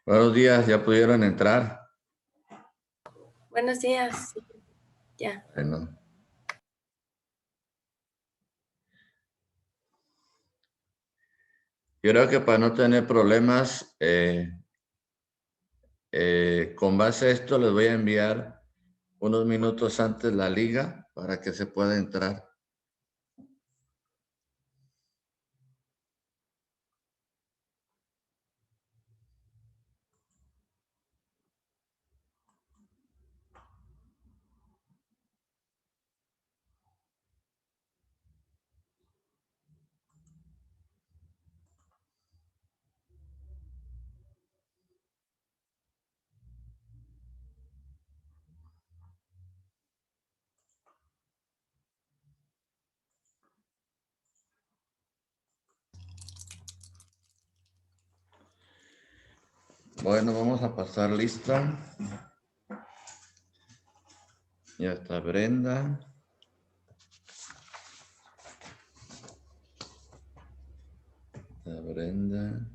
Buenos días, ¿ya pudieron entrar? Buenos días, sí, ya. Bueno. Yo creo que para no tener problemas, con base a esto les voy a enviar unos minutos antes la liga para que se pueda entrar. Bueno, vamos a pasar lista. Ya está Brenda. Está Brenda.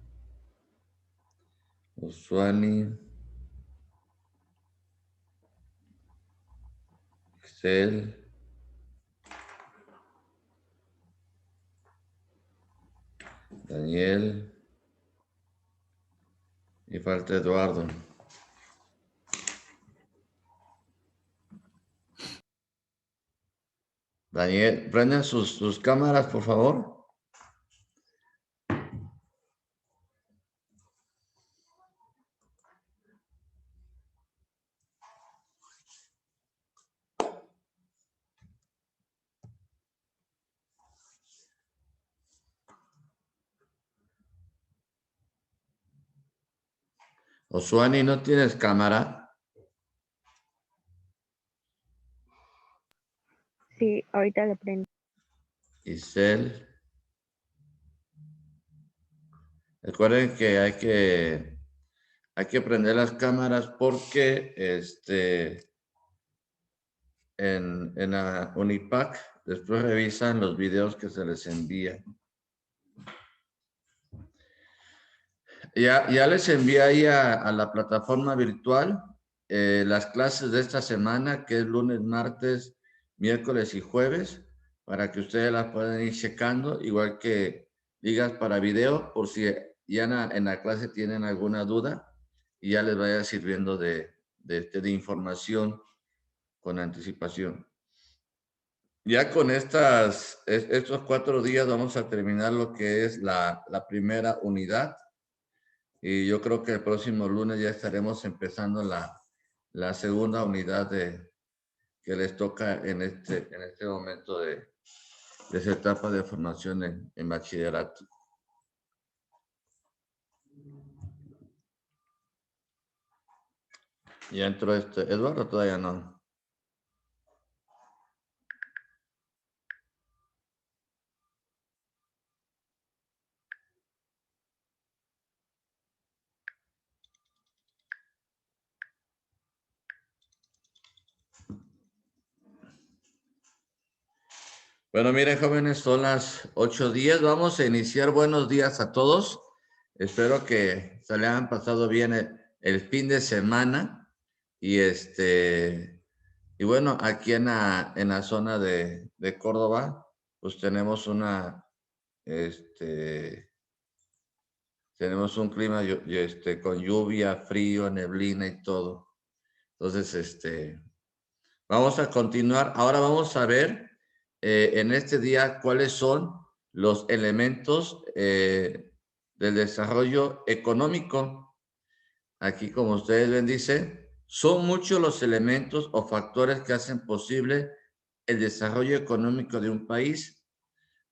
Usuani. Excel. Daniel. Y falta Eduardo. Daniel, prendan sus cámaras, por favor. Usuani, ¿no tienes cámara? Sí, ahorita le prendo. Isel. Recuerden que hay que prender las cámaras porque en la Unipac después revisan los videos que se les envía. Ya les envié ahí a la plataforma virtual las clases de esta semana, que es lunes, martes, miércoles y jueves, para que ustedes las puedan ir checando, igual que ligas para video, por si ya en la clase tienen alguna duda y ya les vaya sirviendo de información con anticipación. Ya con estos 4 días vamos a terminar lo que es la primera unidad. Y yo creo que el próximo lunes ya estaremos empezando la segunda unidad que les toca en este momento de esa etapa de formación en bachillerato. Ya entró Eduardo, todavía no. Bueno, miren, jóvenes, son las 8:10. Vamos a iniciar. Buenos días a todos. Espero que se le hayan pasado bien el fin de semana. Y y bueno, aquí en la zona de Córdoba, pues tenemos tenemos un clima con lluvia, frío, neblina y todo. Entonces, vamos a continuar. Ahora vamos a ver en este día cuáles son los elementos del desarrollo económico. Aquí, como ustedes ven, dice, son muchos los elementos o factores que hacen posible el desarrollo económico de un país: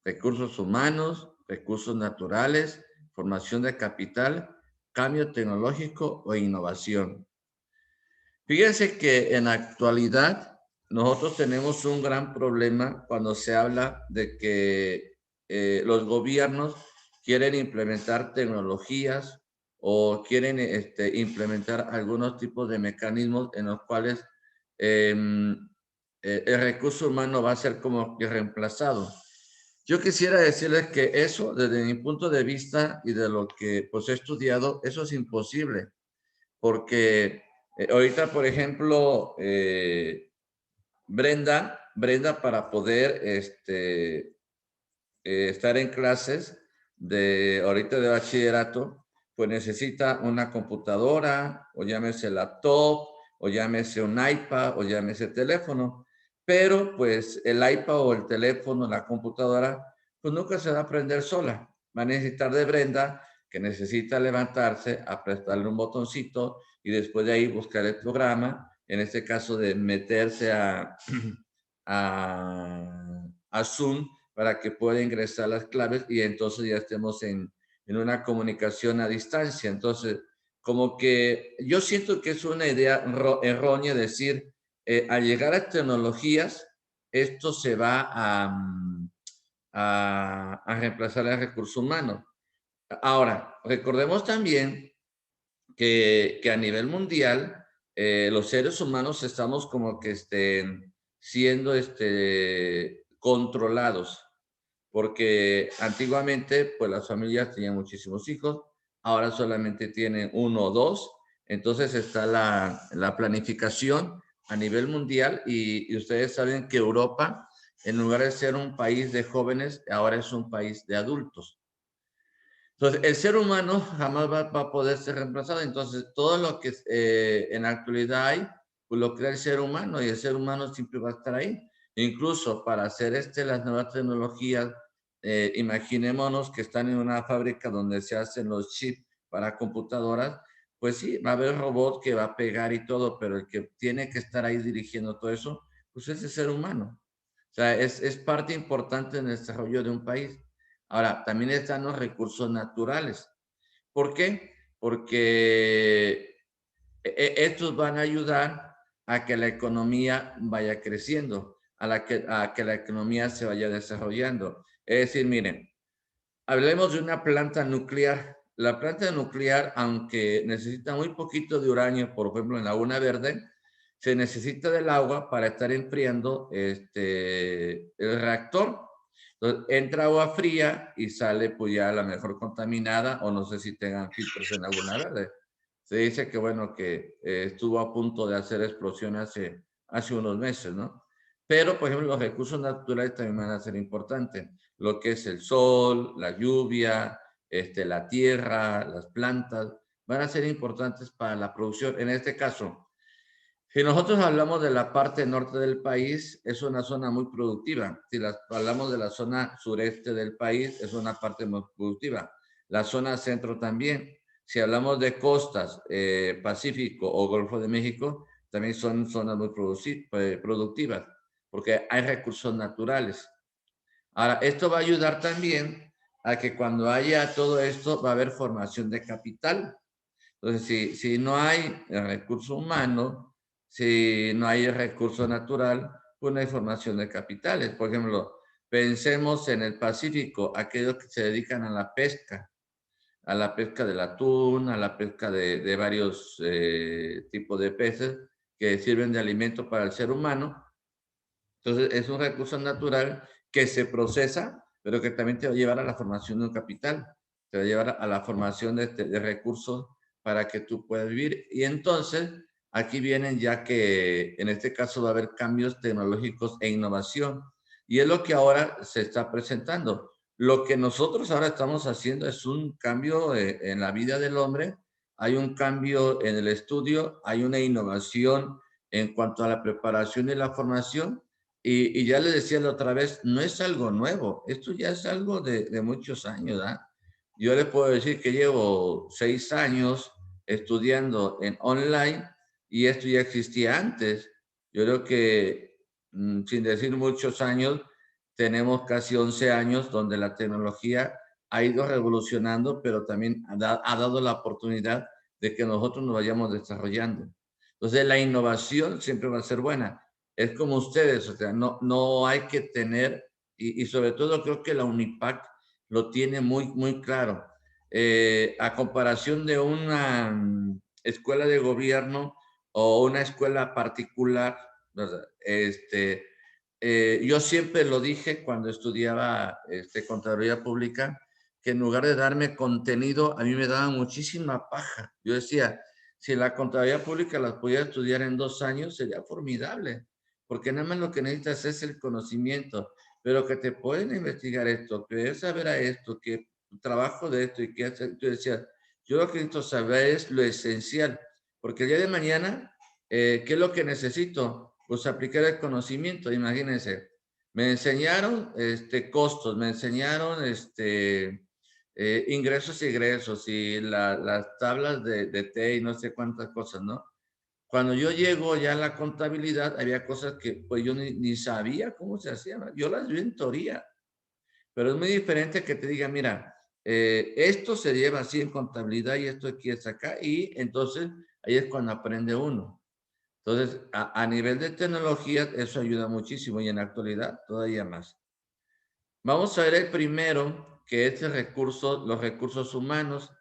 recursos humanos, recursos naturales, formación de capital, cambio tecnológico o innovación. Fíjense que en la actualidad nosotros tenemos un gran problema cuando se habla de que los gobiernos quieren implementar tecnologías o quieren implementar algunos tipos de mecanismos en los cuales el recurso humano va a ser como que reemplazado. Yo quisiera decirles que eso, desde mi punto de vista y de lo que pues he estudiado, eso es imposible. porque ahorita, por ejemplo, Brenda para poder estar en clases de ahorita de bachillerato, pues necesita una computadora, o llámese laptop, o llámese un iPad, o llámese teléfono. Pero pues el iPad o el teléfono, la computadora, pues nunca se va a aprender sola. Va a necesitar de Brenda, que necesita levantarse, apretarle un botoncito y después de ahí buscar el programa, en este caso de meterse a Zoom para que pueda ingresar las claves y entonces ya estemos en una comunicación a distancia. Entonces, como que yo siento que es una idea errónea decir, al llegar a tecnologías, esto se va a reemplazar el recurso humano. Ahora, recordemos también que a nivel mundial, los seres humanos estamos como que siendo controlados, porque antiguamente pues las familias tenían muchísimos hijos, ahora solamente tienen uno o dos, entonces está la planificación a nivel mundial y ustedes saben que Europa, en lugar de ser un país de jóvenes, ahora es un país de adultos. Entonces, el ser humano jamás va a poder ser reemplazado. Entonces, todo lo que en la actualidad hay, pues lo crea el ser humano y el ser humano siempre va a estar ahí. Incluso para hacer las nuevas tecnologías, imaginémonos que están en una fábrica donde se hacen los chips para computadoras, pues sí, va a haber robot que va a pegar y todo, pero el que tiene que estar ahí dirigiendo todo eso, pues es el ser humano. O sea, es parte importante en el desarrollo de un país. Ahora, también están los recursos naturales. ¿Por qué? Porque estos van a ayudar a que la economía vaya creciendo, a que la economía se vaya desarrollando. Es decir, miren, hablemos de una planta nuclear. La planta nuclear, aunque necesita muy poquito de uranio, por ejemplo, en Laguna Verde, se necesita del agua para estar enfriando el reactor. Entonces, entra agua fría y sale pues ya la mejor contaminada, o no sé si tengan filtros en Laguna Verde. Se dice que, bueno, que estuvo a punto de hacer explosión hace unos meses, ¿no? Pero, por ejemplo, los recursos naturales también van a ser importantes. Lo que es el sol, la lluvia, la tierra, las plantas, van a ser importantes para la producción. En este caso, si nosotros hablamos de la parte norte del país, es una zona muy productiva. Si hablamos de la zona sureste del país, es una parte muy productiva. La zona centro también. Si hablamos de costas, Pacífico o Golfo de México, también son zonas muy productivas, porque hay recursos naturales. Ahora, esto va a ayudar también a que cuando haya todo esto, va a haber formación de capital. Entonces, si no hay el recurso humano, si no hay el recurso natural, pues no hay formación de capitales. Por ejemplo, pensemos en el Pacífico, aquellos que se dedican a la pesca del atún, a la pesca de varios tipos de peces que sirven de alimento para el ser humano. Entonces, es un recurso natural que se procesa, pero que también te va a llevar a la formación de un capital, te va a llevar a la formación de recursos para que tú puedas vivir. Y entonces, aquí vienen ya que en este caso va a haber cambios tecnológicos e innovación. Y es lo que ahora se está presentando. Lo que nosotros ahora estamos haciendo es un cambio en la vida del hombre, hay un cambio en el estudio, hay una innovación en cuanto a la preparación y la formación, y ya le decía la otra vez, no es algo nuevo, esto ya es algo de muchos años, ¿ah? Yo les puedo decir que llevo 6 años estudiando en online y esto ya existía antes. Yo creo que, sin decir muchos años, tenemos casi 11 años donde la tecnología ha ido revolucionando, pero también ha dado la oportunidad de que nosotros nos vayamos desarrollando. Entonces, la innovación siempre va a ser buena. Es como ustedes, o sea, no hay que tener, y sobre todo creo que la UNIPAC lo tiene muy claro. A comparación de una escuela de gobierno o una escuela particular, ¿verdad? Yo siempre lo dije cuando estudiaba Contaduría Pública, que en lugar de darme contenido, a mí me daba muchísima paja. Yo decía, Si la contabilidad pública las pudiera estudiar en 2 años, sería formidable, porque nada más lo que necesitas es el conocimiento, pero que te pueden investigar esto, que es saber a esto, que trabajo de esto y que hacer. Tú decías, yo lo que necesito saber es lo esencial, porque el día de mañana, ¿qué es lo que necesito? Pues aplicar el conocimiento. Imagínense, me enseñaron costos, me enseñaron ingresos y egresos y las tablas de T y no sé cuántas cosas, ¿no? Cuando yo llego ya a la contabilidad, había cosas que pues yo ni sabía cómo se hacían. Yo las vi en teoría, pero es muy diferente que te diga, mira, esto se lleva así en contabilidad y esto aquí es acá, y entonces ahí es cuando aprende uno. Entonces, a nivel de tecnología, eso ayuda muchísimo y en la actualidad todavía más. Vamos a ver el primero, que es el recurso, los recursos humanos.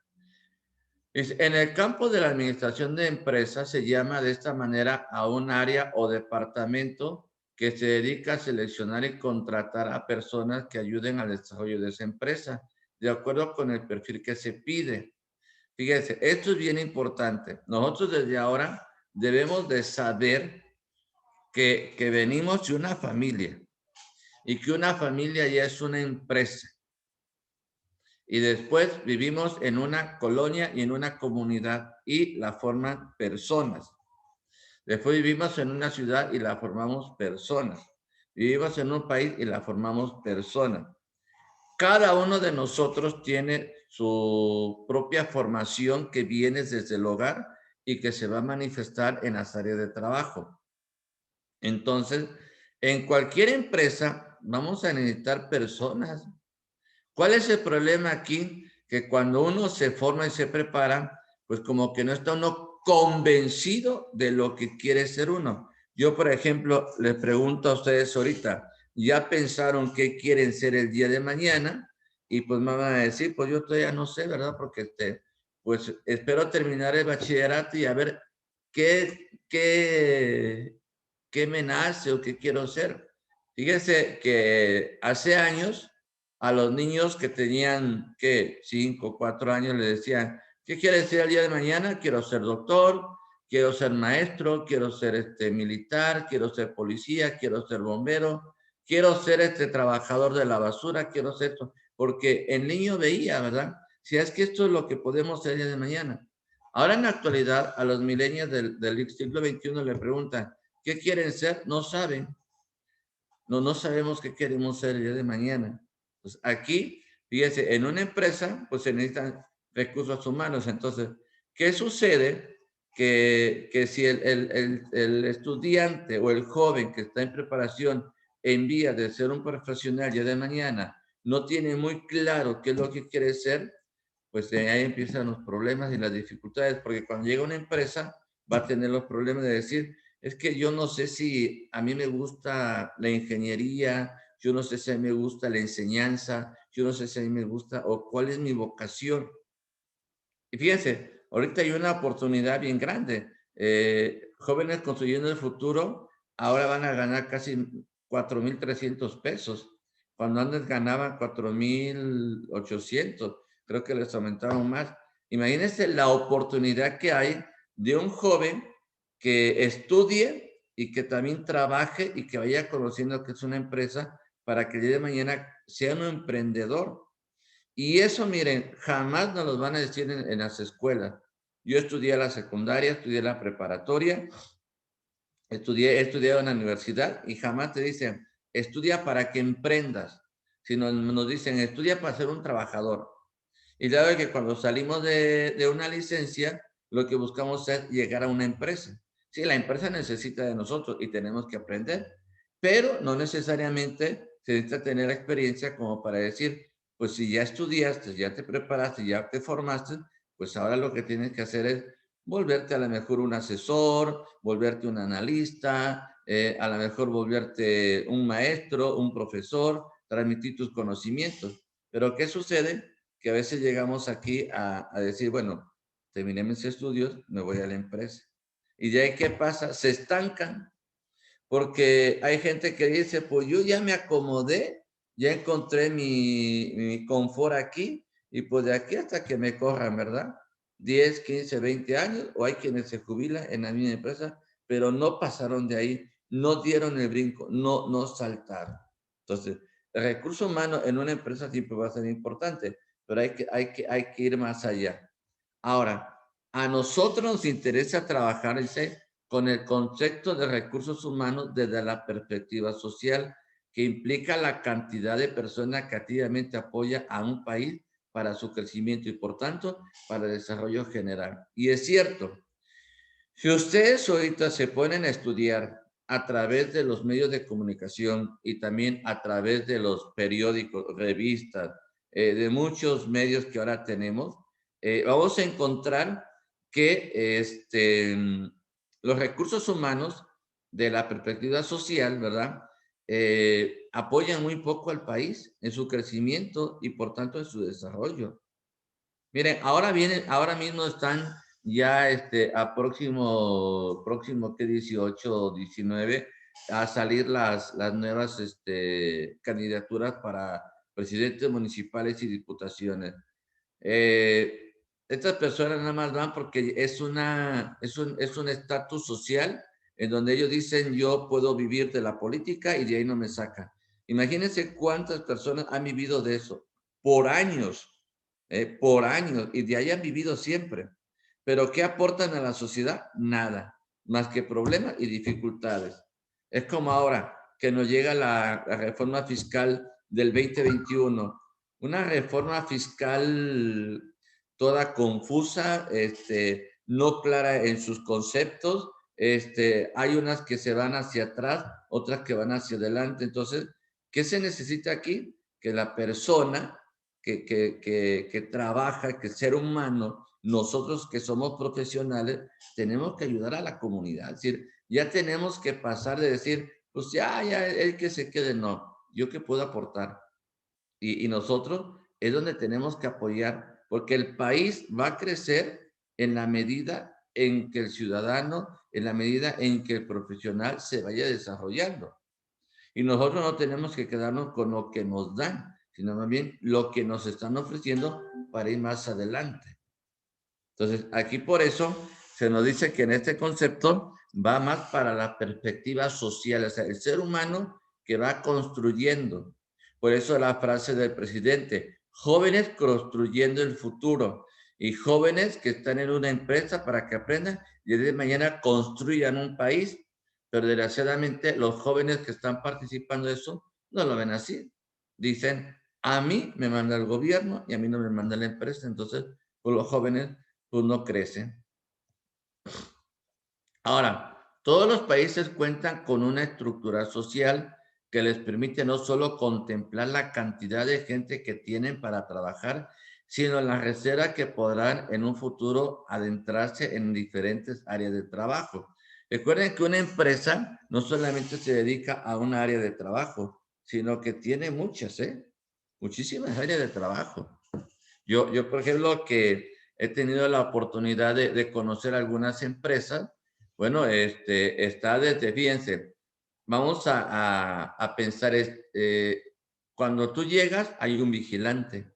En el campo de la administración de empresas se llama de esta manera a un área o departamento que se dedica a seleccionar y contratar a personas que ayuden al desarrollo de esa empresa, de acuerdo con el perfil que se pide. Fíjense, esto es bien importante. Nosotros desde ahora debemos de saber que venimos de una familia y que una familia ya es una empresa. Y después vivimos en una colonia y en una comunidad y la forman personas. Después vivimos en una ciudad y la formamos personas. Vivimos en un país y la formamos personas. Cada uno de nosotros tiene su propia formación que viene desde el hogar y que se va a manifestar en las áreas de trabajo. Entonces, en cualquier empresa vamos a necesitar personas. ¿Cuál es el problema aquí? Que cuando uno se forma y se prepara, pues como que no está uno convencido de lo que quiere ser uno. Yo, por ejemplo, les pregunto a ustedes ahorita, ¿ya pensaron qué quieren ser el día de mañana? Y pues me van a decir, pues yo todavía no sé, ¿verdad? Porque pues espero terminar el bachillerato y a ver qué me nace o qué quiero ser. Fíjense que hace años a los niños que tenían, ¿qué? 5, 4 años, les decían, ¿qué quieres ser el día de mañana? Quiero ser doctor, quiero ser maestro, quiero ser militar, quiero ser policía, quiero ser bombero, quiero ser trabajador de la basura, quiero ser esto. Porque el niño veía, ¿verdad? Si es que esto es lo que podemos ser el día de mañana. Ahora en la actualidad, a los millennials del siglo XXI le preguntan, ¿qué quieren ser? No saben. No sabemos qué queremos ser el día de mañana. Pues aquí, fíjese, en una empresa, pues se necesitan recursos humanos. Entonces, ¿qué sucede? Que si el estudiante o el joven que está en preparación en vía de ser un profesional ya de mañana no tiene muy claro qué es lo que quiere ser, pues ahí empiezan los problemas y las dificultades, porque cuando llega una empresa va a tener los problemas de decir, es que yo no sé si a mí me gusta la ingeniería, yo no sé si a mí me gusta la enseñanza, yo no sé si a mí me gusta o cuál es mi vocación. Y fíjense, ahorita hay una oportunidad bien grande. Jóvenes construyendo el futuro ahora van a ganar casi 4,300 pesos, cuando antes ganaban 4,800. Creo que les aumentaron más. Imagínense la oportunidad que hay de un joven que estudie y que también trabaje y que vaya conociendo que es una empresa para que el día de mañana sea un emprendedor. Y eso, miren, jamás nos lo van a decir en las escuelas. Yo estudié la secundaria, estudié la preparatoria, he estudiado en la universidad y jamás te dicen, estudia para que emprendas, sino nos dicen, estudia para ser un trabajador. Y la verdad es que cuando salimos de una licencia, lo que buscamos es llegar a una empresa. Sí, la empresa necesita de nosotros y tenemos que aprender, pero no necesariamente se necesita tener experiencia como para decir, pues si ya estudiaste, ya te preparaste, ya te formaste, pues ahora lo que tienes que hacer es volverte a lo mejor un asesor, volverte un analista, a lo mejor volverte un maestro, un profesor, transmitir tus conocimientos. Pero ¿qué sucede? Que a veces llegamos aquí a decir, bueno, terminé mis estudios, me voy a la empresa. Y de ahí, ¿qué pasa? Se estancan, porque hay gente que dice, pues yo ya me acomodé, ya encontré mi confort aquí, y pues de aquí hasta que me corran, ¿verdad? 10, 15, 20 años, o hay quienes se jubilan en la misma empresa, pero no pasaron de ahí, no dieron el brinco, no saltaron. Entonces, el recurso humano en una empresa siempre va a ser importante, pero hay que ir más allá. Ahora, a nosotros nos interesa trabajar, dice, con el concepto de recursos humanos desde la perspectiva social, que implica la cantidad de personas que activamente apoya a un país para su crecimiento y, por tanto, para el desarrollo general. Y es cierto, si ustedes ahorita se ponen a estudiar a través de los medios de comunicación y también a través de los periódicos, revistas, de muchos medios que ahora tenemos, vamos a encontrar que los recursos humanos de la perspectiva social, ¿verdad? Apoyan muy poco al país en su crecimiento y por tanto en su desarrollo. Miren, ahora mismo están ya a próximo que 18 o 19 a salir las nuevas candidaturas para presidentes municipales y diputaciones. Estas personas nada más van porque es un estatus social en donde ellos dicen yo puedo vivir de la política y de ahí no me sacan. Imagínense cuántas personas han vivido de eso por años, y de ahí han vivido siempre. Pero ¿qué aportan a la sociedad? Nada, más que problemas y dificultades. Es como ahora que nos llega la reforma fiscal del 2021, una reforma fiscal toda confusa, no clara en sus conceptos, hay unas que se van hacia atrás, otras que van hacia adelante. Entonces, ¿qué se necesita aquí? Que la persona que trabaja, que ser humano, nosotros que somos profesionales, tenemos que ayudar a la comunidad. Es decir, ya tenemos que pasar de decir, pues ya, el que se quede, no, yo que puedo aportar. Y nosotros es donde tenemos que apoyar, porque el país va a crecer en la medida en que el ciudadano, en la medida en que el profesional se vaya desarrollando. Y nosotros no tenemos que quedarnos con lo que nos dan, sino más bien lo que nos están ofreciendo para ir más adelante. Entonces, aquí por eso se nos dice que en este concepto va más para la perspectiva social, o sea, el ser humano que va construyendo. Por eso la frase del presidente, jóvenes construyendo el futuro, y jóvenes que están en una empresa para que aprendan y desde mañana construyan un país. Pero desgraciadamente los jóvenes que están participando de eso no lo ven así. Dicen, a mí me manda el gobierno y a mí no me manda la empresa. Entonces, pues los jóvenes pues no crecen. Ahora, todos los países cuentan con una estructura social que les permite no solo contemplar la cantidad de gente que tienen para trabajar, sino la reserva que podrán en un futuro adentrarse en diferentes áreas de trabajo. Recuerden que una empresa no solamente se dedica a un área de trabajo, sino que tiene muchas, muchísimas áreas de trabajo. Yo, por ejemplo, que he tenido la oportunidad de conocer algunas empresas, bueno, está desde, fíjense, vamos a pensar, cuando tú llegas hay un vigilante.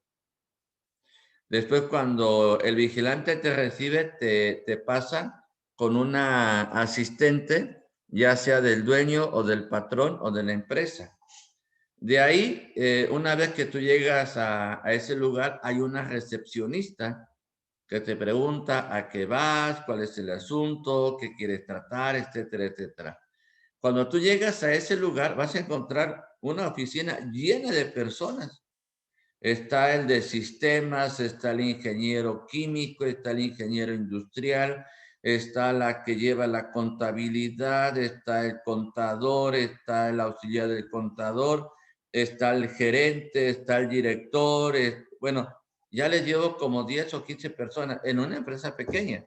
Después, cuando el vigilante te recibe, te pasa con una asistente, ya sea del dueño o del patrón o de la empresa. De ahí, una vez que tú llegas a ese lugar, hay una recepcionista que te pregunta a qué vas, cuál es el asunto, qué quieres tratar, etcétera, etcétera. Cuando tú llegas a ese lugar, vas a encontrar una oficina llena de personas. Está el de sistemas, está el ingeniero químico, está el ingeniero industrial, está la que lleva la contabilidad, está el contador, está el auxiliar del contador, está el gerente, está el director. Bueno, ya les llevo como 10 o 15 personas en una empresa pequeña.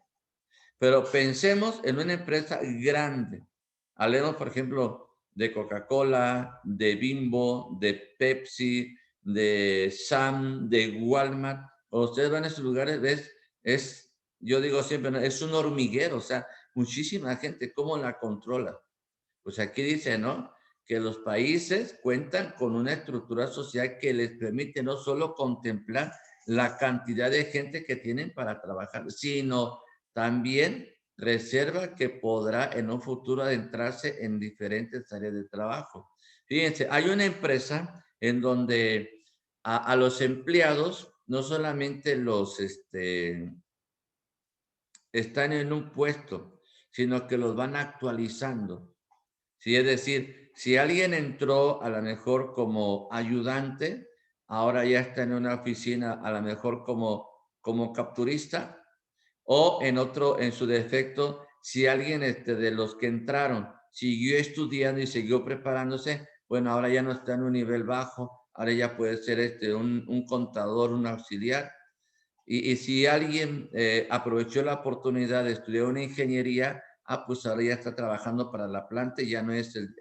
Pero pensemos en una empresa grande. Hablemos, por ejemplo, de Coca-Cola, de Bimbo, de Pepsi, de Sam, de Walmart. Cuando ustedes van a esos lugares, yo digo siempre, ¿no? Es un hormiguero, o sea, muchísima gente, ¿cómo la controla? Pues aquí dice, ¿no? Que los países cuentan con una estructura social que les permite no solo contemplar la cantidad de gente que tienen para trabajar, sino también reserva que podrá en un futuro adentrarse en diferentes áreas de trabajo. Fíjense, hay una empresa en donde a los empleados no solamente los están en un puesto, sino que los van actualizando. ¿Sí? Es decir, si alguien entró a lo mejor como ayudante, ahora ya está en una oficina a lo mejor como capturista, o en su defecto, si alguien de los que entraron siguió estudiando y siguió preparándose, bueno, ahora ya no está en un nivel bajo, ahora ya puede ser un contador, un auxiliar. Y si alguien aprovechó la oportunidad de estudiar una ingeniería, pues ahora ya está trabajando para la planta y ya no es el,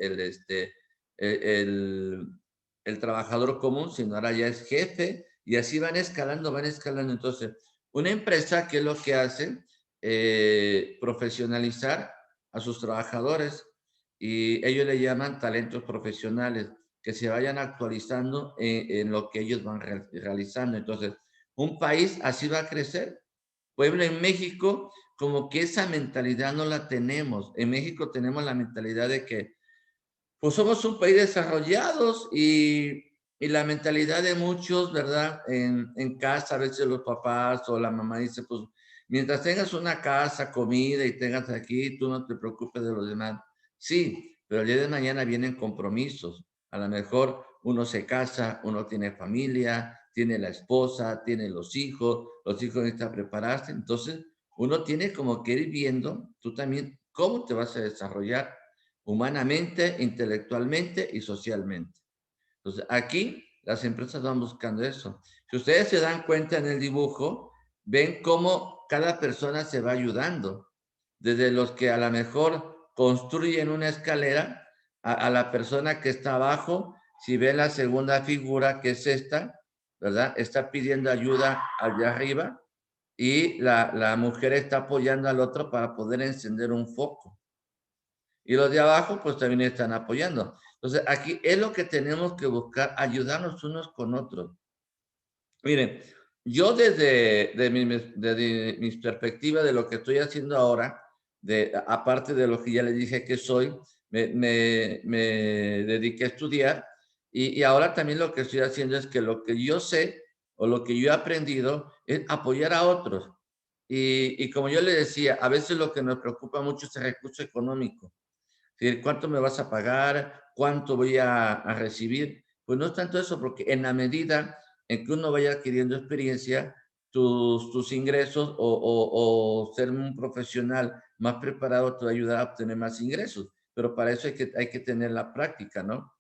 el trabajador común, sino ahora ya es jefe y así van escalando, van escalando. Entonces, una empresa, ¿qué es lo que hace? Profesionalizar a sus trabajadores y ellos le llaman talentos profesionales, que se vayan actualizando en lo que ellos van realizando. Entonces, un país así va a crecer. Pueblo en México, como que esa mentalidad no la tenemos. En México tenemos la mentalidad de que, pues somos un país desarrollados y la mentalidad de muchos, ¿verdad? En casa, a veces los papás o la mamá dice, pues, mientras tengas una casa, comida y tengas aquí, tú no te preocupes de los demás. Sí, pero el día de mañana vienen compromisos. A lo mejor uno se casa, uno tiene familia, tiene la esposa, tiene los hijos necesitan prepararse. Entonces, uno tiene como que ir viendo tú también cómo te vas a desarrollar humanamente, intelectualmente y socialmente. Entonces, aquí las empresas van buscando eso. Si ustedes se dan cuenta en el dibujo, ven cómo cada persona se va ayudando. Desde los que a lo mejor construyen una escalera, a la persona que está abajo, si ve la segunda figura que es esta, ¿verdad? Está pidiendo ayuda allá arriba y la mujer está apoyando al otro para poder encender un foco. Y los de abajo, pues también están apoyando. Entonces, aquí es lo que tenemos que buscar, ayudarnos unos con otros. Miren, yo desde mis perspectivas de lo que estoy haciendo ahora, aparte de lo que ya les dije que soy, me dediqué a estudiar y ahora también lo que estoy haciendo es que lo que yo sé o lo que yo he aprendido es apoyar a otros. Y como yo le decía, a veces lo que nos preocupa mucho es el recurso económico. ¿Cuánto me vas a pagar? ¿Cuánto voy a recibir? Pues no es tanto eso, porque en la medida en que uno vaya adquiriendo experiencia, tus ingresos o ser un profesional más preparado te va a ayudar a obtener más ingresos. Pero para eso hay que tener la práctica, ¿no?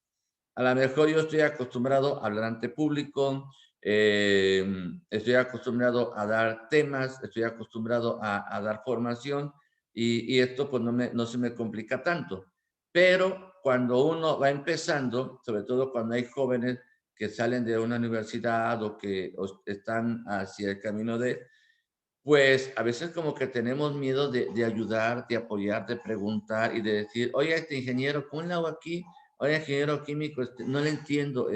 A lo mejor yo estoy acostumbrado a hablar ante público, estoy acostumbrado a dar temas, estoy acostumbrado a dar formación y esto pues no se me complica tanto. Pero cuando uno va empezando, sobre todo cuando hay jóvenes que salen de una universidad o que están hacia el camino pues a veces como que tenemos miedo de ayudar, de apoyar, de preguntar y de decir, oye, ingeniero, ¿cómo le hago aquí? Oye, ingeniero químico, no le entiendo,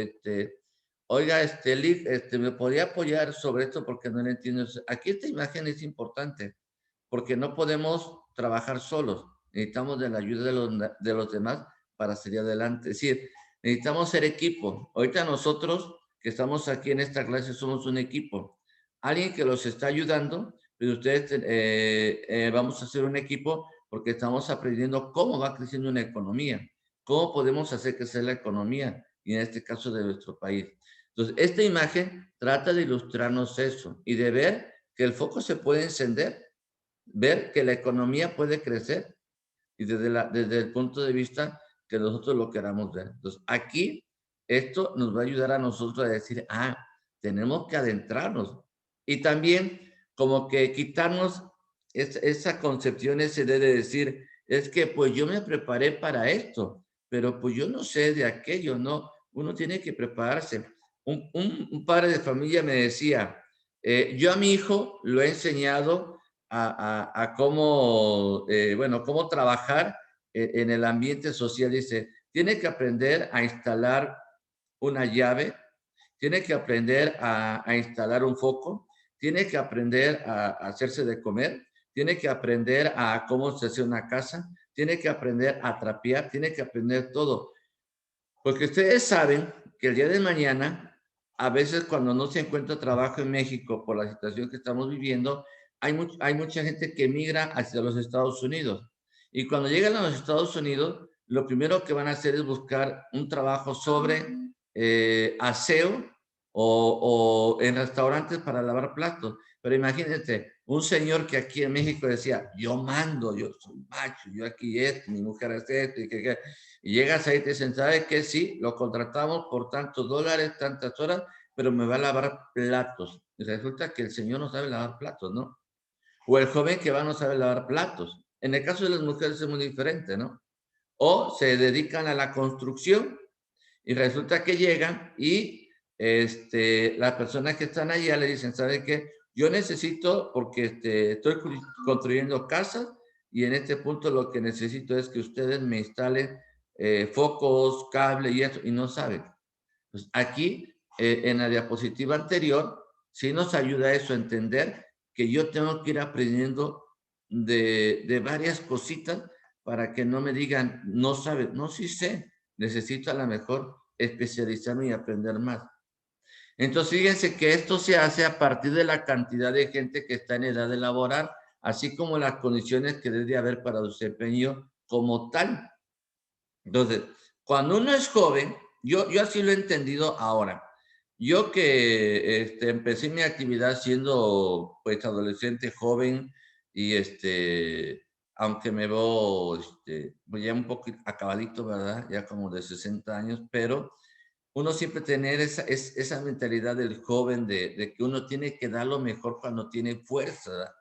oiga, Liv, ¿me podría apoyar sobre esto porque no le entiendo? Aquí esta imagen es importante porque no podemos trabajar solos, necesitamos de la ayuda de los demás para salir adelante. Es decir, necesitamos ser equipo. Ahorita nosotros que estamos aquí en esta clase somos un equipo. Alguien que los está ayudando, pero ustedes vamos a hacer un equipo porque estamos aprendiendo cómo va creciendo una economía, cómo podemos hacer crecer la economía, y en este caso de nuestro país. Entonces, esta imagen trata de ilustrarnos eso y de ver que el foco se puede encender, ver que la economía puede crecer y desde el punto de vista que nosotros lo queramos ver. Entonces, aquí esto nos va a ayudar a nosotros a decir, tenemos que adentrarnos. Y también como que quitarnos esa concepción, ese de decir, es que pues yo me preparé para esto, pero pues yo no sé de aquello, ¿no? Uno tiene que prepararse. Un padre de familia me decía, yo a mi hijo lo he enseñado a cómo, bueno, cómo trabajar en el ambiente social. Dice, tiene que aprender a instalar una llave, tiene que aprender a instalar un foco, tiene que aprender a hacerse de comer, tiene que aprender a cómo se hace una casa, tiene que aprender a trapear, tiene que aprender todo. Porque ustedes saben que el día de mañana, a veces cuando no se encuentra trabajo en México por la situación que estamos viviendo, hay mucha gente que migra hacia los Estados Unidos. Y cuando llegan a los Estados Unidos, lo primero que van a hacer es buscar un trabajo sobre aseo o en restaurantes para lavar platos. Pero imagínense, un señor que aquí en México decía, yo mando, yo soy macho, yo aquí esto, mi mujer hace esto, y llegas ahí y te dicen, ¿sabe qué? Sí, lo contratamos por tantos dólares, tantas horas, pero me va a lavar platos. Y resulta que el señor no sabe lavar platos, ¿no? O el joven que va no sabe lavar platos. En el caso de las mujeres es muy diferente, ¿no? O se dedican a la construcción y resulta que llegan y las personas que están allá le dicen, ¿sabe qué? Yo necesito, porque estoy construyendo casas y en este punto lo que necesito es que ustedes me instalen focos, cable y eso, y no saben. Pues aquí, en la diapositiva anterior, sí nos ayuda eso a entender que yo tengo que ir aprendiendo de varias cositas para que no me digan, no sabes, no, sí sé, necesito a lo mejor especializarme y aprender más. Entonces, fíjense que esto se hace a partir de la cantidad de gente que está en edad de laborar, así como las condiciones que debe haber para su desempeño como tal. Entonces, cuando uno es joven, yo así lo he entendido ahora. Yo que empecé mi actividad siendo pues adolescente, joven, y aunque me veo pues ya un poco acabadito, ¿verdad? Ya como de 60 años, pero uno siempre tener esa mentalidad del joven de que uno tiene que dar lo mejor cuando tiene fuerza, ¿verdad?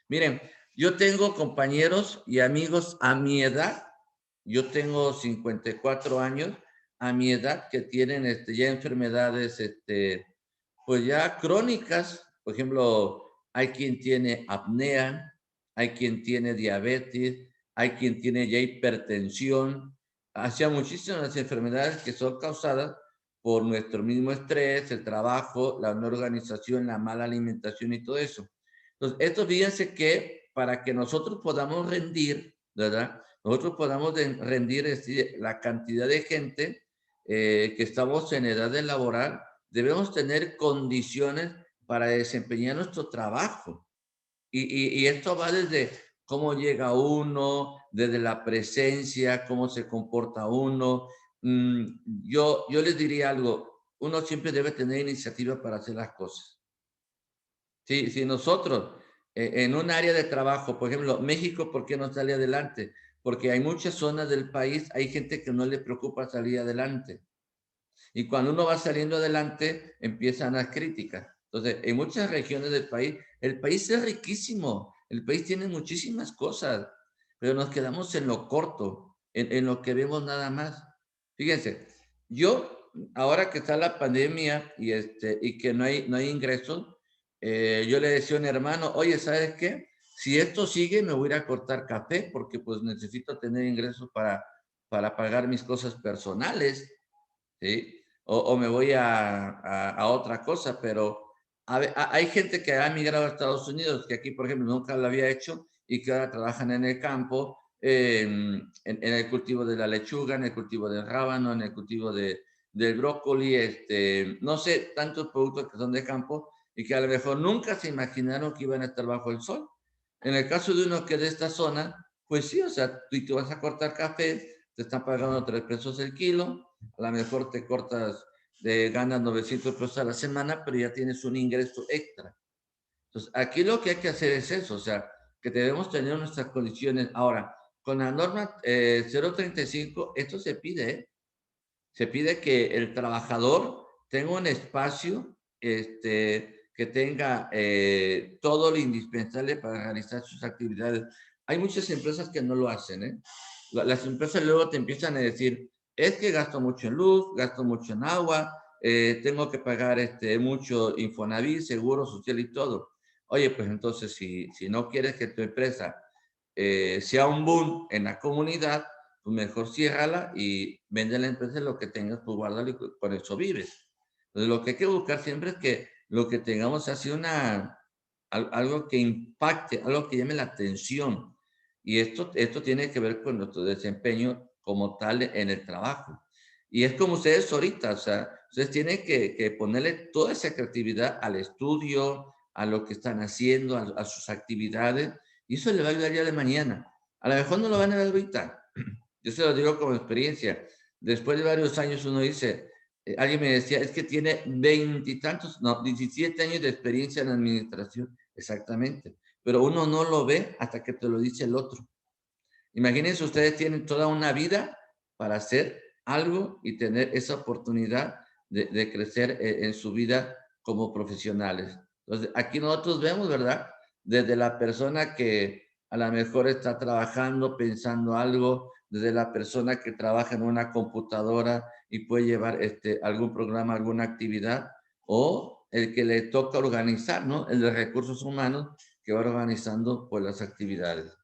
Miren, yo tengo compañeros y amigos a mi edad, yo tengo 54 años, a mi edad que tienen ya enfermedades, pues ya crónicas. Por ejemplo, hay quien tiene apnea, hay quien tiene diabetes, hay quien tiene ya hipertensión, hacia muchísimas enfermedades que son causadas por nuestro mismo estrés, el trabajo, la no organización, la mala alimentación y todo eso. Entonces, esto fíjense que para que nosotros podamos rendir, ¿verdad? Nosotros podamos rendir la cantidad de gente que estamos en edad de laborar, debemos tener condiciones para desempeñar nuestro trabajo. Y esto va desde cómo llega uno, desde la presencia, cómo se comporta uno. Yo les diría algo, uno siempre debe tener iniciativa para hacer las cosas. Si nosotros en un área de trabajo, por ejemplo, México, ¿por qué no sale adelante? Porque hay muchas zonas del país, hay gente que no le preocupa salir adelante. Y cuando uno va saliendo adelante, empiezan las críticas. Entonces, en muchas regiones del país, el país es riquísimo, el país tiene muchísimas cosas, pero nos quedamos en lo corto, en lo que vemos nada más. Fíjense, yo, ahora que está la pandemia y que no hay ingresos, yo le decía a un hermano, oye, ¿sabes qué? Si esto sigue, me voy a ir a cortar café porque pues necesito tener ingresos para pagar mis cosas personales, ¿sí? O me voy a otra cosa, pero hay gente que ha migrado a Estados Unidos, que aquí, por ejemplo, nunca lo había hecho y que ahora trabajan en el campo, en el cultivo de la lechuga, en el cultivo del rábano, en el cultivo del brócoli, no sé, tantos productos que son de campo y que a lo mejor nunca se imaginaron que iban a estar bajo el sol. En el caso de uno que es de esta zona, pues sí, o sea, tú vas a cortar café, te están pagando 3 pesos el kilo, a lo mejor te cortas, ganas 900 pesos a la semana, pero ya tienes un ingreso extra. Entonces, aquí lo que hay que hacer es eso, o sea, que debemos tener nuestras condiciones. Ahora, con la norma 035, esto se pide, ¿eh? Se pide que el trabajador tenga un espacio que tenga todo lo indispensable para realizar sus actividades. Hay muchas empresas que no lo hacen, ¿eh? Las empresas luego te empiezan a decir, es que gasto mucho en luz, gasto mucho en agua, tengo que pagar mucho Infonavit, seguro social y todo. Oye, pues entonces si no quieres que tu empresa sea un boom en la comunidad, pues mejor ciérrala y vende la empresa lo que tengas, pues guárdalo y con eso vives. Entonces, lo que hay que buscar siempre es que lo que tengamos sea así algo que impacte, algo que llame la atención. Y esto tiene que ver con nuestro desempeño como tal en el trabajo. Y es como ustedes ahorita, o sea, ustedes tienen que ponerle toda esa creatividad al estudio, a lo que están haciendo, a sus actividades, y eso le va a ayudar ya de mañana. A lo mejor no lo van a ver ahorita. Yo se lo digo como experiencia. Después de varios años uno dice, alguien me decía, es que tiene 20 y tantos, no, 17 años de experiencia en administración. Exactamente. Pero uno no lo ve hasta que te lo dice el otro. Imagínense, ustedes tienen toda una vida para hacer algo y tener esa oportunidad de crecer en su vida como profesionales. Entonces, aquí nosotros vemos, ¿verdad? Desde la persona que a lo mejor está trabajando, pensando algo, desde la persona que trabaja en una computadora y puede llevar algún programa, alguna actividad, o el que le toca organizar, ¿no? El de recursos humanos que va organizando pues las actividades.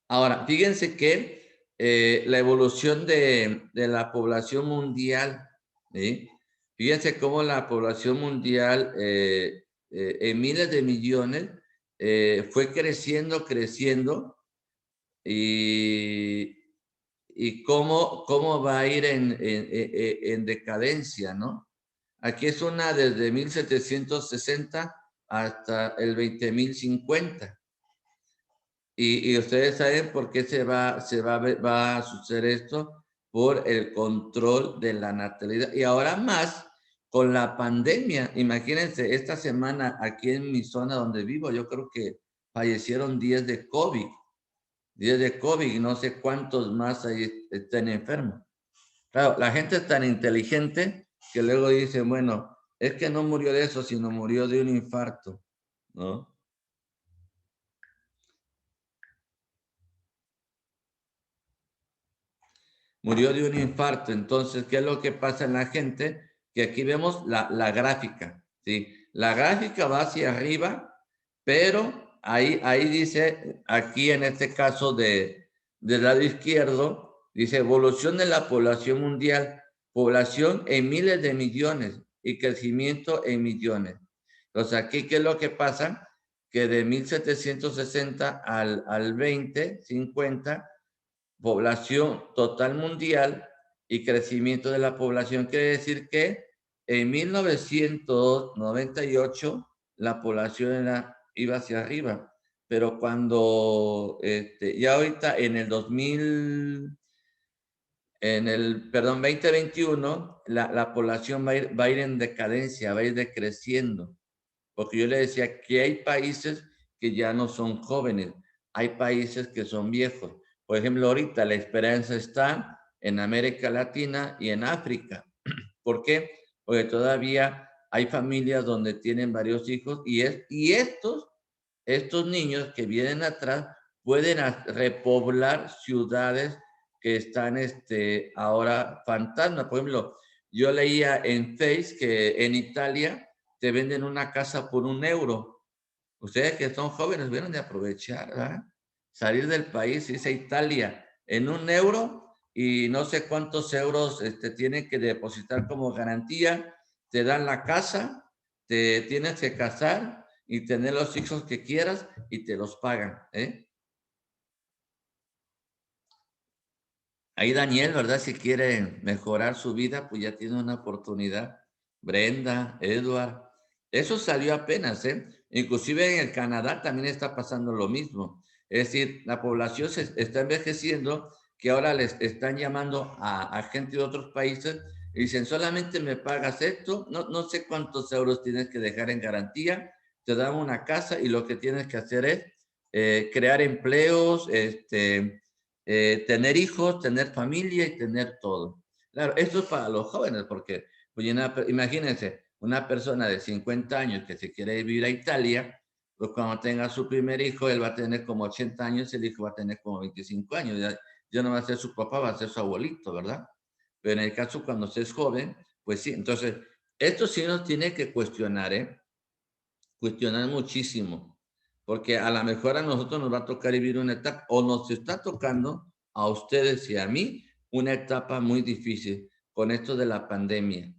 Ahora, fíjense que la evolución de la población mundial, ¿sí? Fíjense cómo la población mundial en miles de millones fue creciendo y, y cómo va a ir en decadencia, ¿no? Aquí es una desde 1760 hasta el 20.050. Y ustedes saben por qué va a suceder esto, por el control de la natalidad. Y ahora más con la pandemia. Imagínense, esta semana aquí en mi zona donde vivo, yo creo que fallecieron 10 de COVID. 10 de COVID y no sé cuántos más ahí estén enfermos. Claro, la gente es tan inteligente que luego dice, bueno, es que no murió de eso, sino murió de un infarto, ¿no? Murió de un infarto. Entonces, ¿qué es lo que pasa en la gente? Que aquí vemos la gráfica, ¿sí? La gráfica va hacia arriba, pero ahí dice, aquí en este caso del lado izquierdo, dice evolución de la población mundial, población en miles de millones y crecimiento en millones. Entonces, aquí, ¿qué es lo que pasa? Que de 1760 al 2050 población total mundial y crecimiento de la población. Quiere decir que en 1998 la población iba hacia arriba, pero cuando, ya ahorita en el 2000, perdón, 2021, la población va a ir en decadencia, va a ir decreciendo, porque yo le decía que hay países que ya no son jóvenes, hay países que son viejos. Por ejemplo, ahorita la esperanza está en América Latina y en África. ¿Por qué? Porque todavía hay familias donde tienen varios hijos y estos niños que vienen atrás pueden repoblar ciudades que están ahora fantasmas. Por ejemplo, yo leía en Face que en Italia te venden una casa por €1. Ustedes que son jóvenes, deben de aprovechar, ¿verdad? Salir del país, irse a Italia en €1 y no sé cuántos euros tienen que depositar como garantía. Te dan la casa, te tienes que casar y tener los hijos que quieras y te los pagan, ¿eh? Ahí Daniel, ¿verdad? Si quiere mejorar su vida, pues ya tiene una oportunidad. Brenda, Edward, eso salió apenas, ¿eh? Inclusive en el Canadá también está pasando lo mismo. Es decir, la población se está envejeciendo, que ahora les están llamando a gente de otros países y dicen, solamente me pagas esto, no sé cuántos euros tienes que dejar en garantía, te dan una casa y lo que tienes que hacer es crear empleos, tener hijos, tener familia y tener todo. Claro, esto es para los jóvenes, porque pues, imagínense, una persona de 50 años que se quiere vivir a Italia, pues cuando tenga su primer hijo, él va a tener como 80 años, el hijo va a tener como 25 años. Ya no va a ser su papá, va a ser su abuelito, ¿verdad? Pero en el caso cuando se es joven, pues sí. Entonces, esto sí nos tiene que cuestionar, ¿eh? Cuestionar muchísimo, porque a lo mejor a nosotros nos va a tocar vivir una etapa, o nos está tocando a ustedes y a mí una etapa muy difícil con esto de la pandemia.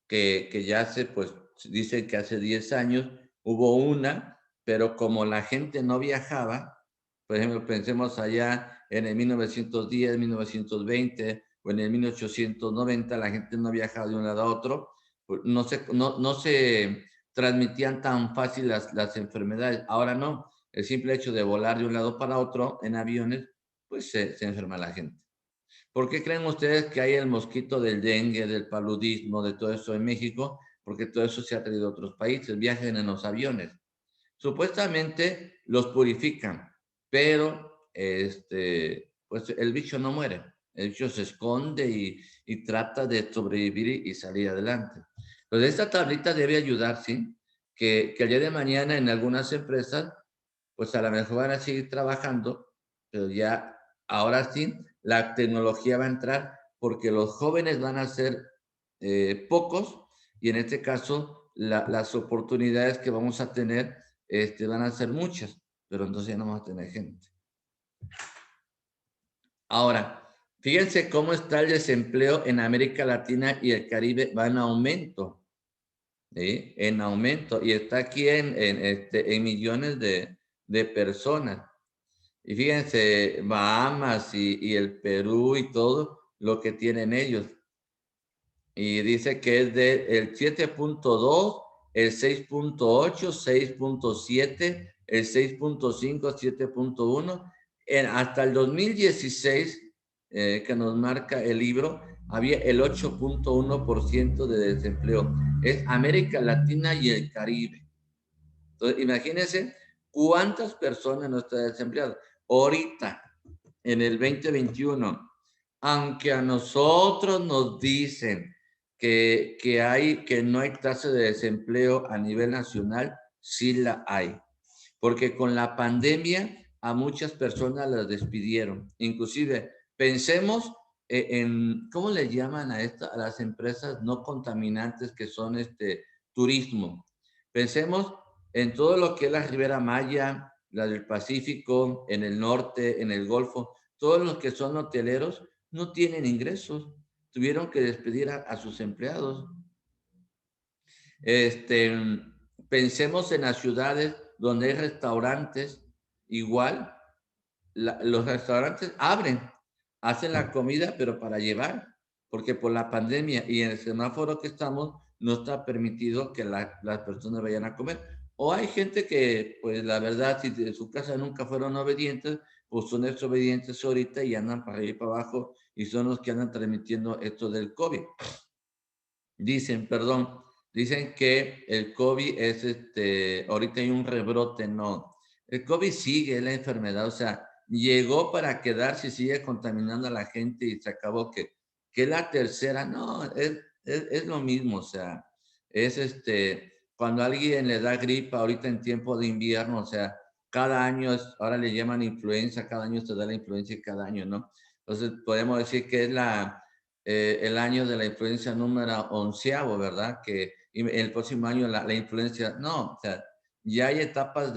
que ya hace, pues, dicen que hace 10 años hubo una, pero como la gente no viajaba, por ejemplo, pensemos allá en el 1910, 1920 o en el 1890, la gente no viajaba de un lado a otro, pues no se transmitían tan fácil las enfermedades. Ahora no, el simple hecho de volar de un lado para otro en aviones, pues se enferma la gente. ¿Por qué creen ustedes que hay el mosquito del dengue, del paludismo, de todo eso en México? Porque todo eso se ha traído a otros países, viajan en los aviones. Supuestamente los purifican, pero pues el bicho no muere. El bicho se esconde y trata de sobrevivir y salir adelante. Entonces, esta tablita debe ayudar, ¿sí? Que el día de mañana en algunas empresas, pues a lo mejor van a seguir trabajando, pero ya ahora sí, la tecnología va a entrar porque los jóvenes van a ser pocos y en este caso las oportunidades que vamos a tener van a ser muchas, pero entonces ya no vamos a tener gente. Ahora, fíjense cómo está el desempleo en América Latina y el Caribe, va en aumento, ¿sí? En aumento, y está aquí en millones de personas. Y fíjense, Bahamas y el Perú y todo lo que tienen ellos. Y dice que es del 7.2, el 6.8, 6.7, el 6.5, 7.1. Hasta el 2016, que nos marca el libro, había el 8.1% de desempleo. Es América Latina y el Caribe. Entonces, imagínense cuántas personas no están desempleadas. Ahorita, en el 2021, aunque a nosotros nos dicen que no hay tasa de desempleo a nivel nacional, sí la hay. Porque con la pandemia a muchas personas las despidieron. Inclusive, pensemos en, ¿cómo le llaman a las empresas no contaminantes que son turismo? Pensemos en todo lo que es la Ribera Maya, la del Pacífico, en el norte, en el Golfo. Todos los que son hoteleros no tienen ingresos. Tuvieron que despedir a sus empleados. Pensemos en las ciudades donde hay restaurantes, igual, los restaurantes abren, hacen la comida, pero para llevar, porque por la pandemia y en el semáforo que estamos, no está permitido que las personas vayan a comer. O hay gente que, pues la verdad, si de su casa nunca fueron obedientes, pues son desobedientes ahorita y andan para arriba y para abajo y son los que andan transmitiendo esto del COVID. Dicen que el COVID es ahorita hay un rebrote, no. El COVID sigue, es la enfermedad, o sea, llegó para quedarse y sigue contaminando a la gente y se acabó que la tercera, no, es lo mismo, o sea, es cuando a alguien le da gripa ahorita en tiempo de invierno, o sea, cada año ahora le llaman influenza, cada año se da la influenza y cada año, ¿no? Entonces podemos decir que es el año de la influencia número 11, ¿verdad? Que el próximo año la influencia, no, o sea, ya hay etapas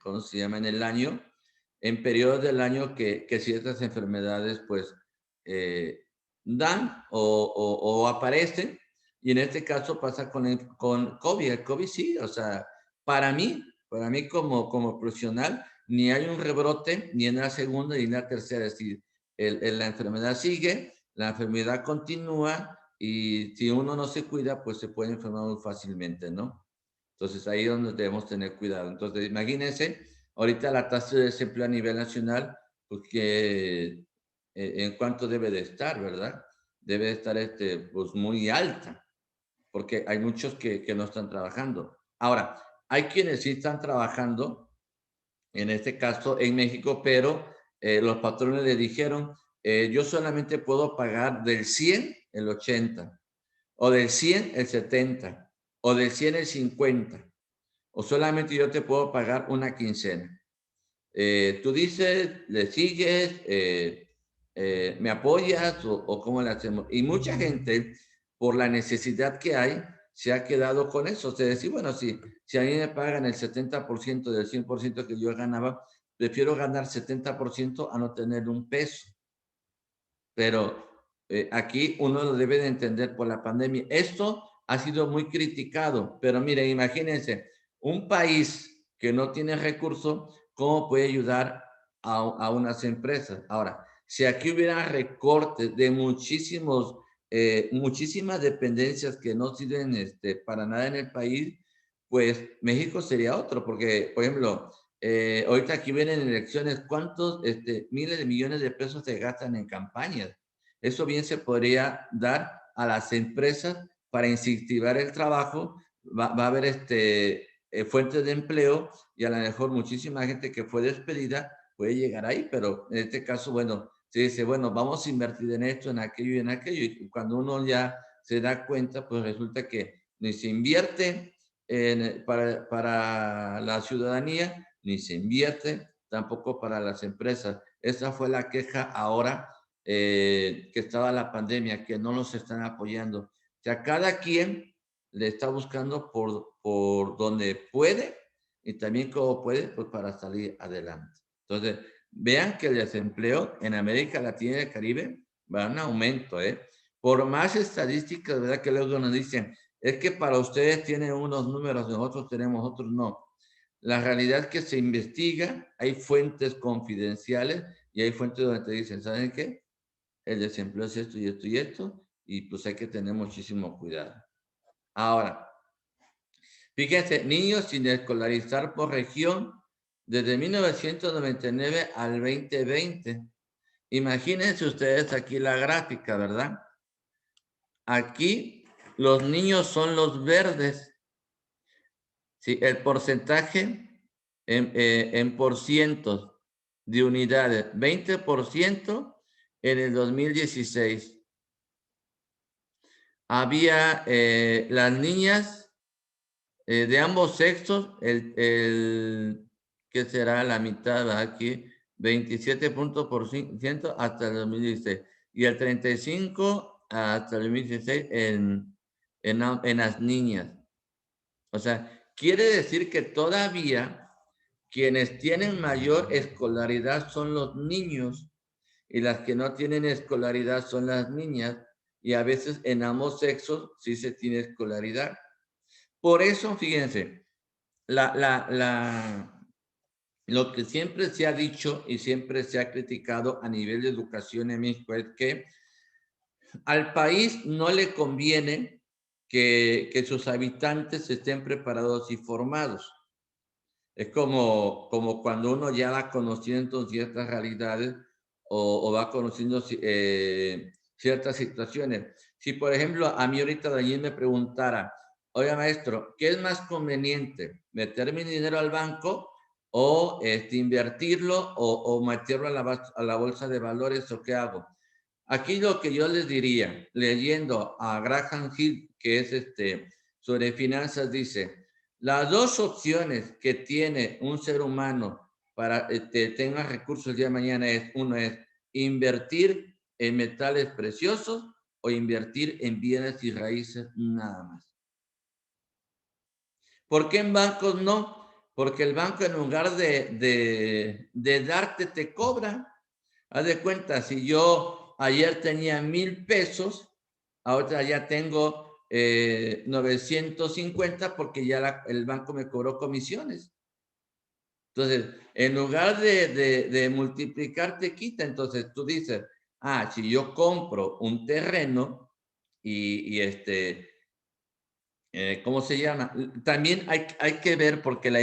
¿cómo se llama? En el año, en periodos del año que ciertas enfermedades, pues, dan o aparecen, y en este caso pasa con COVID. El COVID sí, o sea, para mí como profesional, ni hay un rebrote, ni en la segunda, ni en la tercera, es decir, la enfermedad sigue, la enfermedad continúa y si uno no se cuida, pues se puede enfermar muy fácilmente, ¿no? Entonces ahí es donde debemos tener cuidado. Entonces imagínense, ahorita la tasa de desempleo a nivel nacional, pues que en cuánto debe de estar, ¿verdad? Debe de estar pues muy alta, porque hay muchos que no están trabajando. Ahora, hay quienes sí están trabajando, en este caso en México, pero los patrones le dijeron, yo solamente puedo pagar del 100 el 80, o del 100 el 70, o del 100 el 50, o solamente yo te puedo pagar una quincena. Tú dices, le sigues, me apoyas o cómo le hacemos. Y mucha gente, por la necesidad que hay, se ha quedado con eso. O sea, decir, bueno, si a mí me pagan el 70% del 100% que yo ganaba, prefiero ganar 70% a no tener un peso. Pero aquí uno lo debe de entender por la pandemia. Esto ha sido muy criticado, pero miren, imagínense, un país que no tiene recursos, ¿cómo puede ayudar a unas empresas? Ahora, si aquí hubiera recortes de muchísimas dependencias que no sirven para nada en el país, pues México sería otro, porque, por ejemplo, ahorita aquí vienen elecciones, ¿cuántos miles de millones de pesos se gastan en campañas? Eso bien se podría dar a las empresas para incentivar el trabajo, va a haber fuentes de empleo y a lo mejor muchísima gente que fue despedida puede llegar ahí, pero en este caso, bueno, se dice, bueno, vamos a invertir en esto, en aquello y en aquello, y cuando uno ya se da cuenta, pues resulta que ni se invierte para la ciudadanía, ni se invierte tampoco para las empresas. Esa fue la queja ahora que estaba la pandemia, que no los están apoyando. O sea, cada quien le está buscando por donde puede y también como puede, pues para salir adelante. Entonces, vean que el desempleo en América Latina y el Caribe va en aumento, ¿eh? Por más estadísticas, ¿verdad? Que luego nos dicen, es que para ustedes tienen unos números, nosotros tenemos otros, no. La realidad es que se investiga, hay fuentes confidenciales y hay fuentes donde te dicen, ¿saben qué? El desempleo es esto y esto y esto, y pues hay que tener muchísimo cuidado. Ahora, fíjense, niños sin escolarizar por región desde 1999 al 2020. Imagínense ustedes aquí la gráfica, ¿verdad? Aquí los niños son los verdes. Sí, el porcentaje en por cientos de unidades, 20% en el 2016. Había las niñas de ambos sexos, que será la mitad aquí, 27% hasta el 2016. Y el 35% hasta el 2016 en las niñas. O sea, quiere decir que todavía quienes tienen mayor escolaridad son los niños y las que no tienen escolaridad son las niñas y a veces en ambos sexos sí se tiene escolaridad. Por eso, fíjense, lo que siempre se ha dicho y siempre se ha criticado a nivel de educación en México es que al país no le conviene que sus habitantes estén preparados y formados. Es como cuando uno ya va conociendo ciertas realidades o va conociendo ciertas situaciones. Si, por ejemplo, a mí ahorita Daniel me preguntara, oiga, maestro, ¿qué es más conveniente? ¿Meter mi dinero al banco o invertirlo o meterlo a la bolsa de valores o qué hago? Aquí lo que yo les diría, leyendo a Graham Hill, que es sobre finanzas, dice, las dos opciones que tiene un ser humano para que tenga recursos el día de mañana uno es invertir en metales preciosos o invertir en bienes y raíces nada más. ¿Por qué en bancos no? Porque el banco en lugar de darte te cobra. Haz de cuenta, si yo ayer tenía 1,000 pesos, ahora ya tengo 950 porque ya el banco me cobró comisiones. Entonces, en lugar de multiplicar, te quita. Entonces, tú dices, si yo compro un terreno y ¿cómo se llama? También hay que ver porque la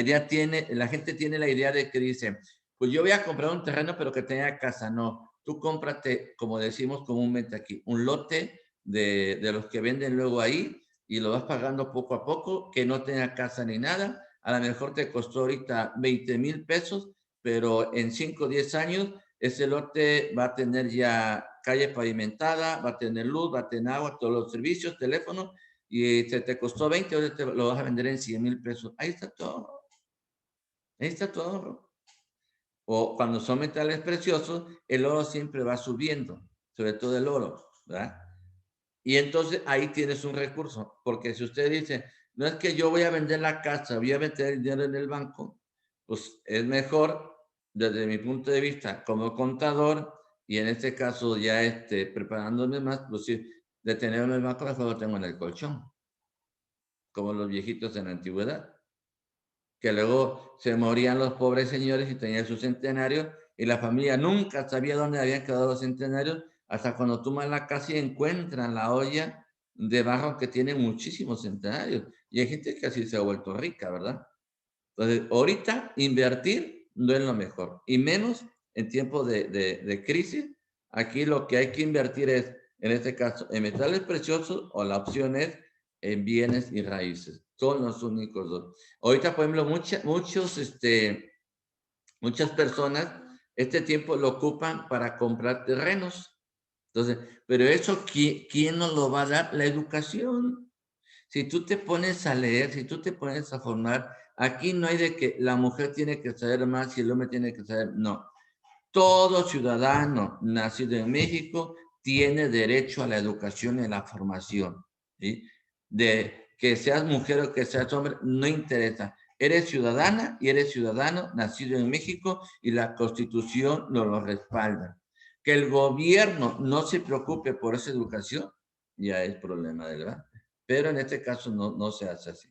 gente tiene la idea de que dice, pues yo voy a comprar un terreno pero que tenga casa. No, tú cómprate, como decimos comúnmente aquí, un lote de los que venden luego ahí y lo vas pagando poco a poco, que no tenga casa ni nada. A lo mejor te costó ahorita 20,000 pesos, pero en 5 o 10 años ese lote va a tener ya calle pavimentada, va a tener luz, va a tener agua, todos los servicios, teléfono, y te costó 20, ahora te lo vas a vender en 100,000 pesos. Ahí está todo. Ahí está todo. O cuando son metales preciosos, el oro siempre va subiendo, sobre todo el oro, ¿verdad? Y entonces ahí tienes un recurso, porque si usted dice, no es que yo voy a vender la casa, voy a meter el dinero en el banco, pues es mejor, desde mi punto de vista como contador, y en este caso ya preparándome más, pues sí, de tenerlo en el banco, mejor lo tengo en el colchón, como los viejitos en la antigüedad, que luego se morían los pobres señores y tenían su centenario, y la familia nunca sabía dónde habían quedado los centenarios, hasta cuando toman la casa y encuentran la olla de barro que tiene muchísimos centenarios. Y hay gente que así se ha vuelto rica, ¿verdad? Entonces, ahorita invertir no es lo mejor, y menos en tiempos de crisis. Aquí lo que hay que invertir es, en este caso, en metales preciosos, o la opción es en bienes y raíces. Son los únicos dos. Ahorita, por ejemplo, muchas personas este tiempo lo ocupan para comprar terrenos. Entonces, pero eso, ¿quién nos lo va a dar? La educación. Si tú te pones a leer, si tú te pones a formar, aquí no hay de que la mujer tiene que saber más y el hombre tiene que saber, no. Todo ciudadano nacido en México tiene derecho a la educación y a la formación, ¿sí? De que seas mujer o que seas hombre, no interesa. Eres ciudadana y eres ciudadano nacido en México, y la Constitución lo respalda. Que el gobierno no se preocupe por esa educación, ya es problema del ¿verdad? Pero en este caso no se hace así.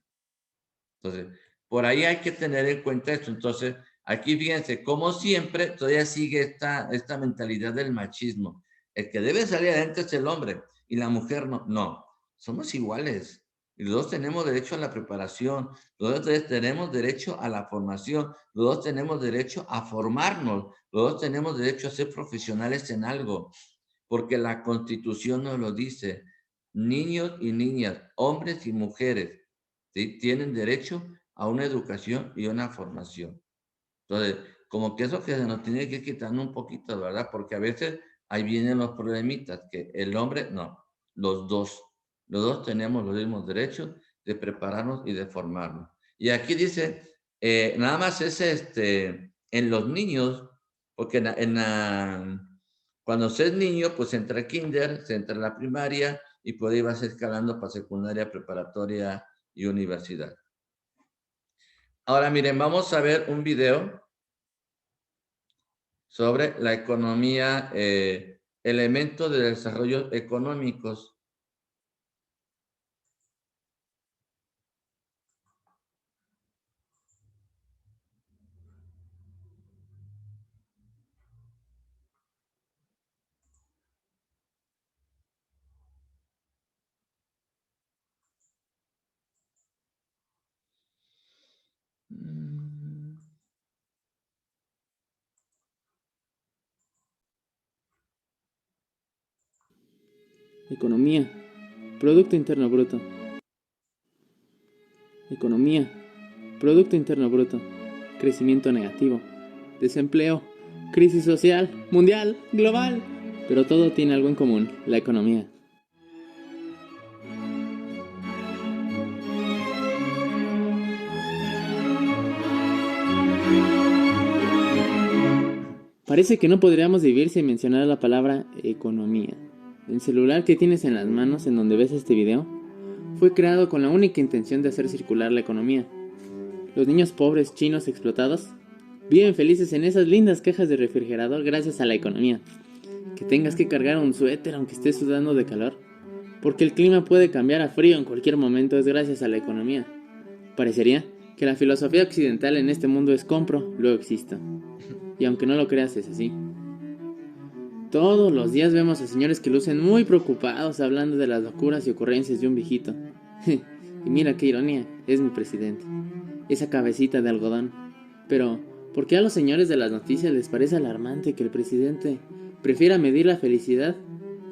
Entonces, por ahí hay que tener en cuenta esto. Entonces, aquí fíjense, como siempre, todavía sigue esta mentalidad del machismo. El que debe salir adelante es el hombre y la mujer no. No, somos iguales. Y los dos tenemos derecho a la preparación, los dos tenemos derecho a la formación, los dos tenemos derecho a formarnos, los dos tenemos derecho a ser profesionales en algo, porque la Constitución nos lo dice. Niños y niñas, hombres y mujeres, ¿sí? Tienen derecho a una educación y una formación. Entonces, como que eso que se nos tiene que ir quitando un poquito, ¿verdad? Porque a veces ahí vienen los problemitas, que el hombre, no, los dos tenemos los mismos derechos de prepararnos y de formarnos. Y aquí dice, nada más es en los niños, porque cuando se es niño, pues entra kinder, se entra a la primaria, y por ahí vas escalando para secundaria, preparatoria y universidad. Ahora miren, vamos a ver un video sobre la economía, elementos de desarrollo económicos. Economía. Producto Interno Bruto. Economía. Producto Interno Bruto. Crecimiento negativo. Desempleo. Crisis social. Mundial. Global. Pero todo tiene algo en común. La economía. Parece que no podríamos vivir sin mencionar la palabra economía. El celular que tienes en las manos en donde ves este video fue creado con la única intención de hacer circular la economía. Los niños pobres chinos explotados viven felices en esas lindas cajas de refrigerador gracias a la economía. Que tengas que cargar un suéter aunque estés sudando de calor, porque el clima puede cambiar a frío en cualquier momento, es gracias a la economía. Parecería que la filosofía occidental en este mundo es compro, luego existo. Y aunque no lo creas, es así. Todos los días vemos a señores que lucen muy preocupados hablando de las locuras y ocurrencias de un viejito. Y mira qué ironía, es mi presidente. Esa cabecita de algodón. Pero, ¿por qué a los señores de las noticias les parece alarmante que el presidente prefiera medir la felicidad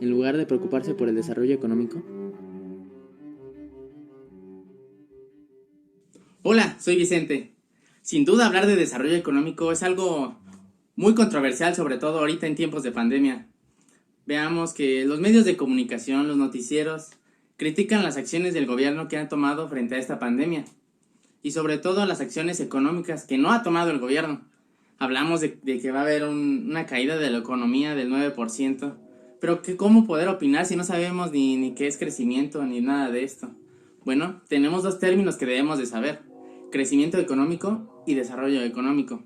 en lugar de preocuparse por el desarrollo económico? Hola, soy Vicente. Sin duda hablar de desarrollo económico es algo muy controversial, sobre todo ahorita en tiempos de pandemia. Veamos que los medios de comunicación, los noticieros, critican las acciones del gobierno que han tomado frente a esta pandemia. Y sobre todo las acciones económicas que no ha tomado el gobierno. Hablamos de que va a haber una caída de la economía del 9%. Pero ¿cómo poder opinar si no sabemos ni qué es crecimiento ni nada de esto? Bueno, tenemos dos términos que debemos de saber: crecimiento económico y desarrollo económico.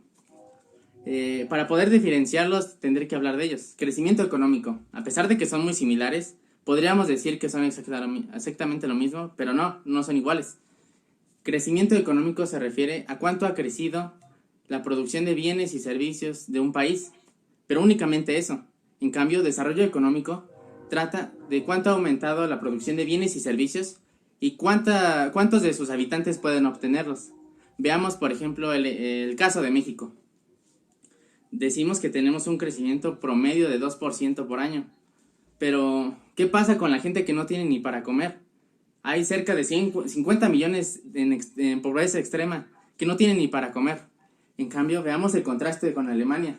Para poder diferenciarlos, tendré que hablar de ellos. Crecimiento económico. A pesar de que son muy similares, podríamos decir que son exactamente lo mismo, pero no son iguales. Crecimiento económico se refiere a cuánto ha crecido la producción de bienes y servicios de un país, pero únicamente eso. En cambio, desarrollo económico trata de cuánto ha aumentado la producción de bienes y servicios y cuántos de sus habitantes pueden obtenerlos. Veamos, por ejemplo, el caso de México. Decimos que tenemos un crecimiento promedio de 2% por año, pero ¿qué pasa con la gente que no tiene ni para comer? Hay cerca de 50 millones en pobreza extrema que no tienen ni para comer. En cambio, veamos el contraste con Alemania.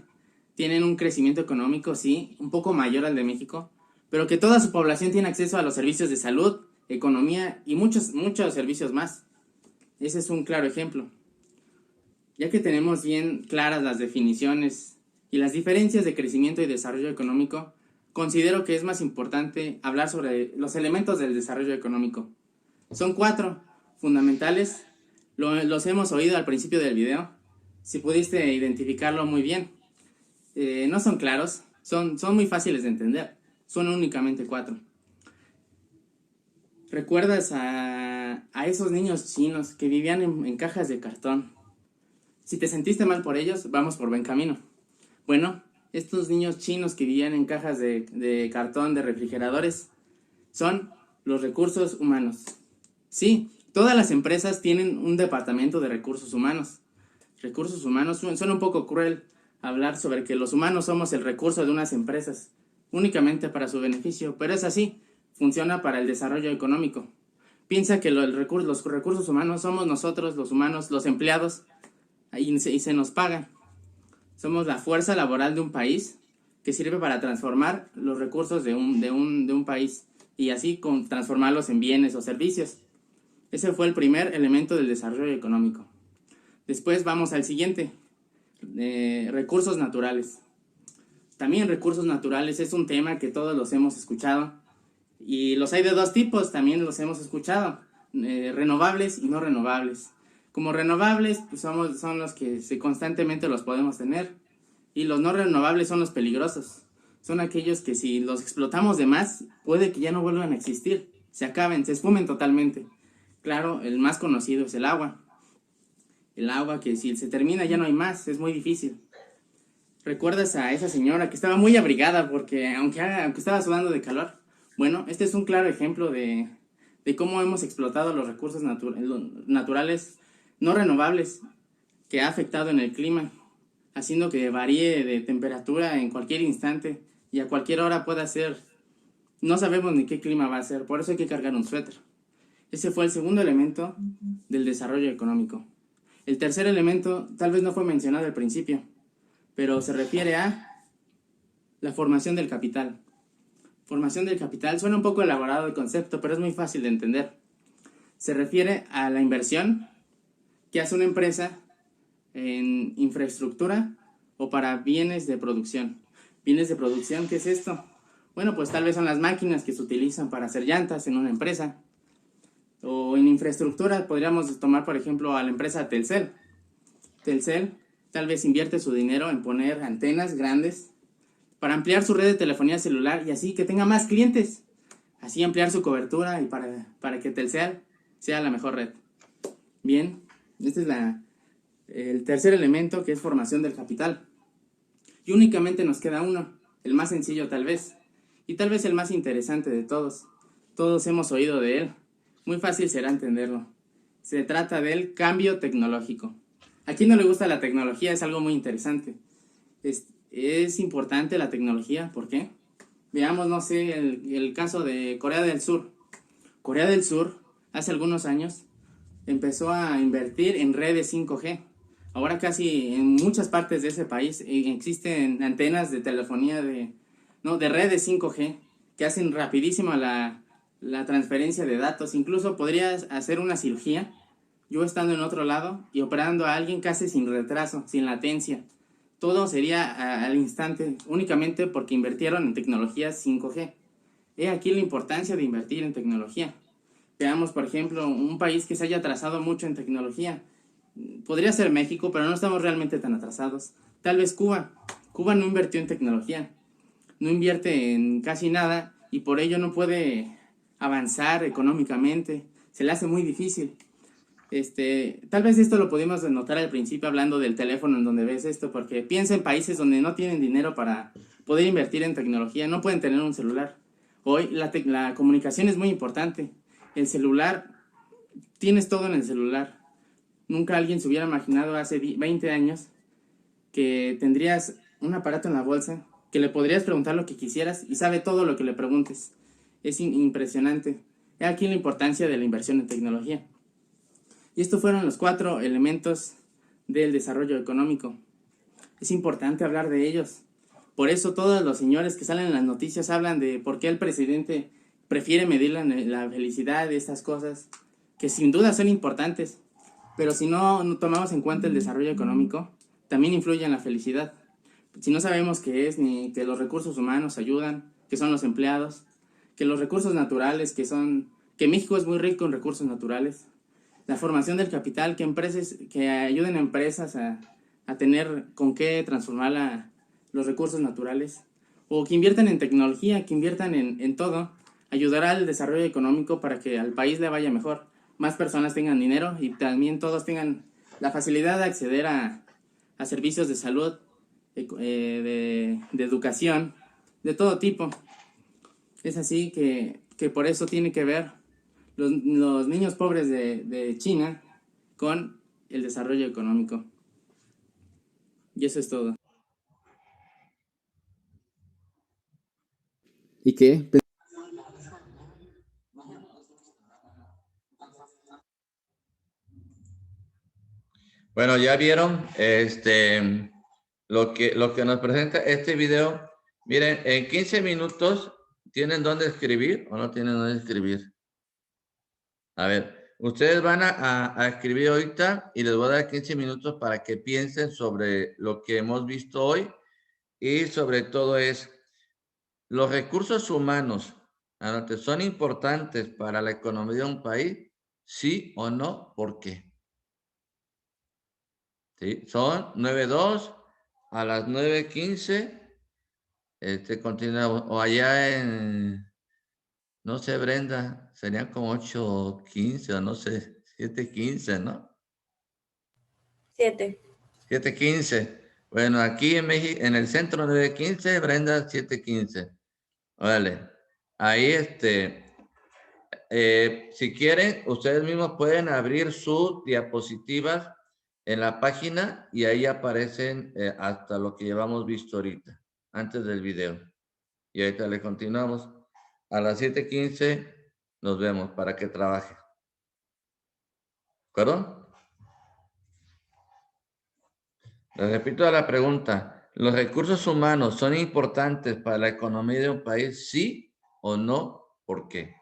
Tienen un crecimiento económico, sí, un poco mayor al de México, pero que toda su población tiene acceso a los servicios de salud, economía y muchos servicios más. Ese es un claro ejemplo. Ya que tenemos bien claras las definiciones y las diferencias de crecimiento y desarrollo económico, considero que es más importante hablar sobre los elementos del desarrollo económico. Son 4 fundamentales, los hemos oído al principio del video, si pudiste identificarlo muy bien. No son claros, son muy fáciles de entender, son únicamente 4. ¿Recuerdas a esos niños chinos que vivían en cajas de cartón? Si te sentiste mal por ellos, vamos por buen camino. Bueno, estos niños chinos que vivían en cajas de cartón, de refrigeradores, son los recursos humanos. Sí, todas las empresas tienen un departamento de recursos humanos. Recursos humanos, suena un poco cruel hablar sobre que los humanos somos el recurso de unas empresas, únicamente para su beneficio, pero es así, funciona para el desarrollo económico. Piensa que los recursos humanos somos nosotros, los humanos, los empleados, y se nos paga. Somos la fuerza laboral de un país que sirve para transformar los recursos de un país y así transformarlos en bienes o servicios. Ese fue el primer elemento del desarrollo económico. Después vamos al siguiente, recursos naturales. También recursos naturales es un tema que todos los hemos escuchado y los hay de 2 tipos, también los hemos escuchado, renovables y no renovables. Como renovables pues son los que constantemente los podemos tener y los no renovables son los peligrosos. Son aquellos que si los explotamos de más puede que ya no vuelvan a existir, se acaben, se esfumen totalmente. Claro, el más conocido es el agua. El agua que si se termina ya no hay más, es muy difícil. ¿Recuerdas a esa señora que estaba muy abrigada porque aunque estaba sudando de calor? Bueno, este es un claro ejemplo de cómo hemos explotado los recursos naturales no renovables que ha afectado en el clima, haciendo que varíe de temperatura en cualquier instante y a cualquier hora pueda ser. No sabemos ni qué clima va a ser, por eso hay que cargar un suéter. Ese fue el segundo elemento del desarrollo económico. El tercer elemento tal vez no fue mencionado al principio, pero se refiere a la formación del capital. Formación del capital, suena un poco elaborado el concepto, pero es muy fácil de entender. Se refiere a la inversión que hace una empresa en infraestructura o para bienes de producción. ¿Bienes de producción qué es esto? Bueno, pues tal vez son las máquinas que se utilizan para hacer llantas en una empresa. O en infraestructura podríamos tomar, por ejemplo, a la empresa Telcel. Telcel tal vez invierte su dinero en poner antenas grandes para ampliar su red de telefonía celular y así que tenga más clientes. Así ampliar su cobertura y para que Telcel sea la mejor red. Bien, este es el tercer elemento, que es formación del capital. Y únicamente nos queda uno, el más sencillo tal vez, y tal vez el más interesante de todos. Todos hemos oído de él. Muy fácil será entenderlo. Se trata del cambio tecnológico. ¿A quién no le gusta la tecnología? Es algo muy interesante. Es importante la tecnología, ¿por qué? Veamos, no sé, el caso de Corea del Sur. Corea del Sur, hace algunos años, empezó a invertir en redes 5G. Ahora casi en muchas partes de ese país existen antenas de telefonía de redes 5G que hacen rapidísimo la transferencia de datos. Incluso podrías hacer una cirugía, yo estando en otro lado y operando a alguien casi sin retraso, sin latencia. Todo sería al instante, únicamente porque invirtieron en tecnologías 5G. He aquí la importancia de invertir en tecnología. Veamos, por ejemplo, un país que se haya atrasado mucho en tecnología. Podría ser México, pero no estamos realmente tan atrasados. Tal vez Cuba. Cuba no invirtió en tecnología, no invierte en casi nada y por ello no puede avanzar económicamente. Se le hace muy difícil. Tal vez esto lo pudimos notar al principio hablando del teléfono en donde ves esto, porque piensa en países donde no tienen dinero para poder invertir en tecnología, no pueden tener un celular. Hoy la comunicación es muy importante. El celular, tienes todo en el celular. Nunca alguien se hubiera imaginado hace 20 años que tendrías un aparato en la bolsa, que le podrías preguntar lo que quisieras y sabe todo lo que le preguntes. Es impresionante. He aquí la importancia de la inversión en tecnología. Y estos fueron los 4 elementos del desarrollo económico. Es importante hablar de ellos. Por eso todos los señores que salen en las noticias hablan de por qué el presidente prefiere medir la felicidad de estas cosas, que sin duda son importantes. Pero si no tomamos en cuenta el desarrollo económico, también influye en la felicidad. Si no sabemos qué es, ni que los recursos humanos ayudan, que son los empleados, que los recursos naturales, que México es muy rico en recursos naturales, la formación del capital, que ayuden a empresas a tener con qué transformar los recursos naturales, o que inviertan en tecnología, que inviertan en todo, ayudará al desarrollo económico para que al país le vaya mejor, más personas tengan dinero y también todos tengan la facilidad de acceder a servicios de salud, de educación, de todo tipo. Es así que por eso tiene que ver los niños pobres de China con el desarrollo económico. Y eso es todo. ¿Y qué? Bueno, ya vieron lo que nos presenta este video. Miren, en 15 minutos, ¿tienen dónde escribir o no tienen dónde escribir? A ver, ustedes van a escribir ahorita y les voy a dar 15 minutos para que piensen sobre lo que hemos visto hoy y sobre todo es los recursos humanos, ¿son importantes para la economía de un país? ¿Sí o no? ¿Por qué? ¿Sí? Son 9:02 a las 9:15. Continuamos. O allá en, no sé, Brenda, serían como 8:15 o no sé, 7:15, ¿no? 7. 7:15. Bueno, aquí en México, en el centro 9:15, Brenda 7:15. Vale. Ahí si quieren, ustedes mismos pueden abrir sus diapositivas en la página y ahí aparecen hasta lo que llevamos visto ahorita, antes del video. Y ahorita le continuamos. A las 7:15 nos vemos para que trabaje. ¿De acuerdo? Les repito la pregunta. ¿Los recursos humanos son importantes para la economía de un país? ¿Sí o no? ¿Por qué?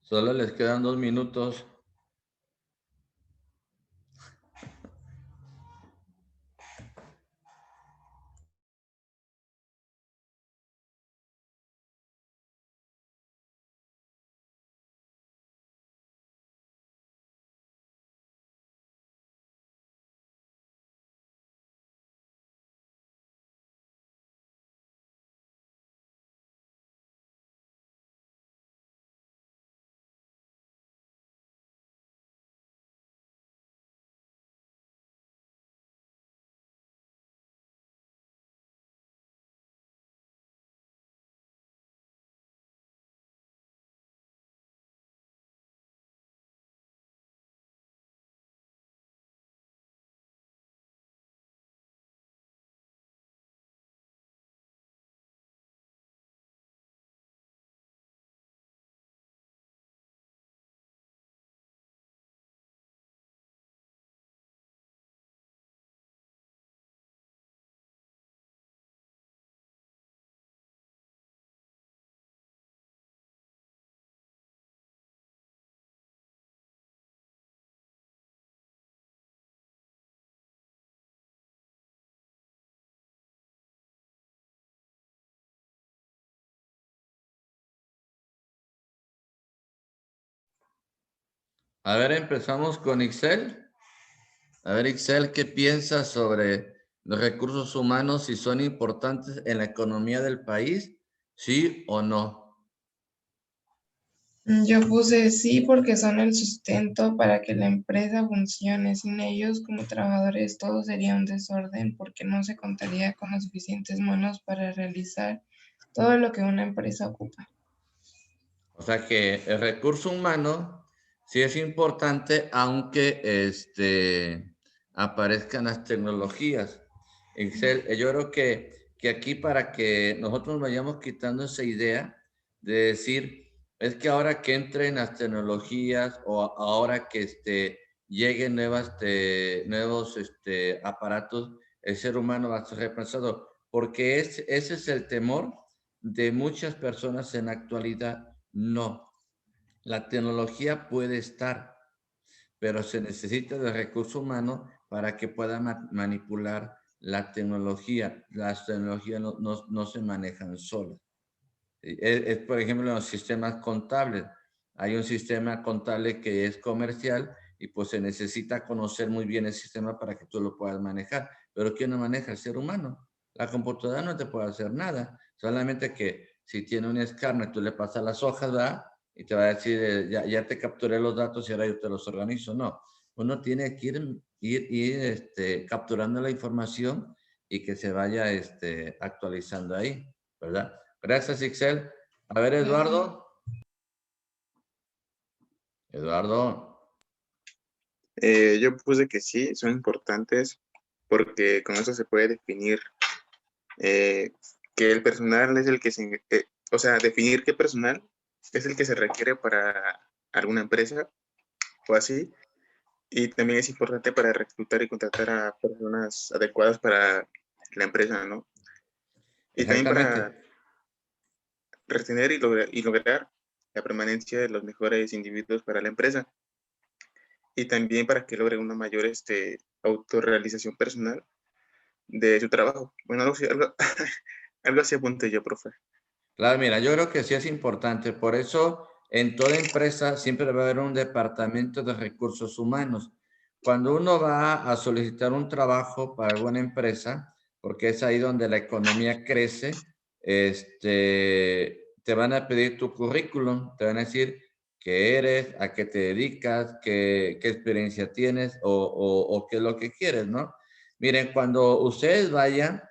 Solo les quedan 2 minutos. A ver, empezamos con Ixel. A ver, Ixel, ¿qué piensas sobre los recursos humanos, si son importantes en la economía del país? ¿Sí o no? Yo puse sí porque son el sustento para que la empresa funcione. Sin ellos, como trabajadores, todo sería un desorden porque no se contaría con las suficientes manos para realizar todo lo que una empresa ocupa. O sea que el recurso humano sí es importante, aunque aparezcan las tecnologías. Excel, yo creo que aquí para que nosotros vayamos quitando esa idea de decir, es que ahora que entren las tecnologías o ahora que lleguen nuevos aparatos, el ser humano va a ser reemplazado. Porque ese es el temor de muchas personas en la actualidad. No, la tecnología puede estar, pero se necesita de recursos humanos para que pueda manipular la tecnología. Las tecnologías no se manejan solas. Por ejemplo, en los sistemas contables. Hay un sistema contable que es comercial y pues se necesita conocer muy bien el sistema para que tú lo puedas manejar. Pero ¿quién lo maneja? El ser humano. La computadora no te puede hacer nada. Solamente que si tiene un escáner, tú le pasas las hojas, ¿verdad? Y te va a decir, ya te capturé los datos y ahora yo te los organizo. No, uno tiene que ir capturando la información y que se vaya actualizando ahí, ¿verdad? Gracias, Ixel. A ver, Eduardo. Eduardo. Yo puse que sí, son importantes porque con eso se puede definir que el personal es el que o sea, definir qué personal es el que se requiere para alguna empresa o así. Y también es importante para reclutar y contratar a personas adecuadas para la empresa, ¿no? Y también para Exactamente. retener y lograr la permanencia de los mejores individuos para la empresa. Y también para que logre una mayor autorrealización personal de su trabajo. Bueno, algo así apunté yo, profe. Claro, mira, yo creo que sí es importante. Por eso, en toda empresa siempre va a haber un departamento de recursos humanos. Cuando uno va a solicitar un trabajo para alguna empresa, porque es ahí donde la economía crece, te van a pedir tu currículum, te van a decir qué eres, a qué te dedicas, qué experiencia tienes o qué es lo que quieres, ¿no? Miren, cuando ustedes vayan,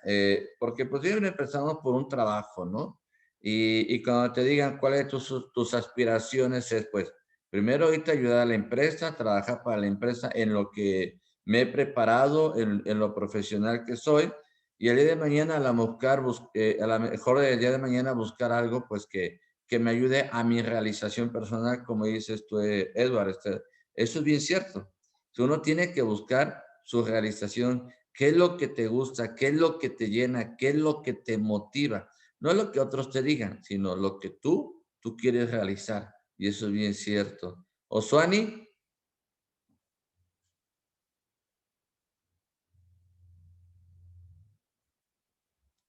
porque pues siempre empezamos por un trabajo, ¿no? Y cuando te digan cuáles son tus aspiraciones, es pues, primero ahorita ayudar a la empresa, trabajar para la empresa en lo que me he preparado, en lo profesional que soy, y el día de mañana a lo mejor el día de mañana buscar algo pues que me ayude a mi realización personal, como dices tú, Edward. Eso es bien cierto. Uno tiene que buscar su realización, qué es lo que te gusta, qué es lo que te llena, qué es lo que te motiva. No es lo que otros te digan, sino lo que tú quieres realizar. Y eso es bien cierto. ¿Osuani?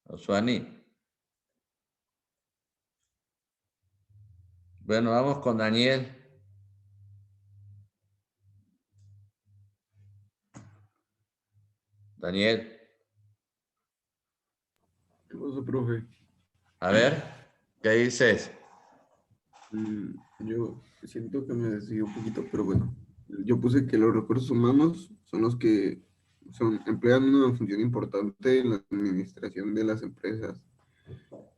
Osuani. Bueno, vamos con Daniel. Daniel, ¿Qué pasa, profe? a ver, ¿qué dices? Yo siento que me desvié un poquito, pero bueno, yo puse que los recursos humanos son los que emplean una función importante en la administración de las empresas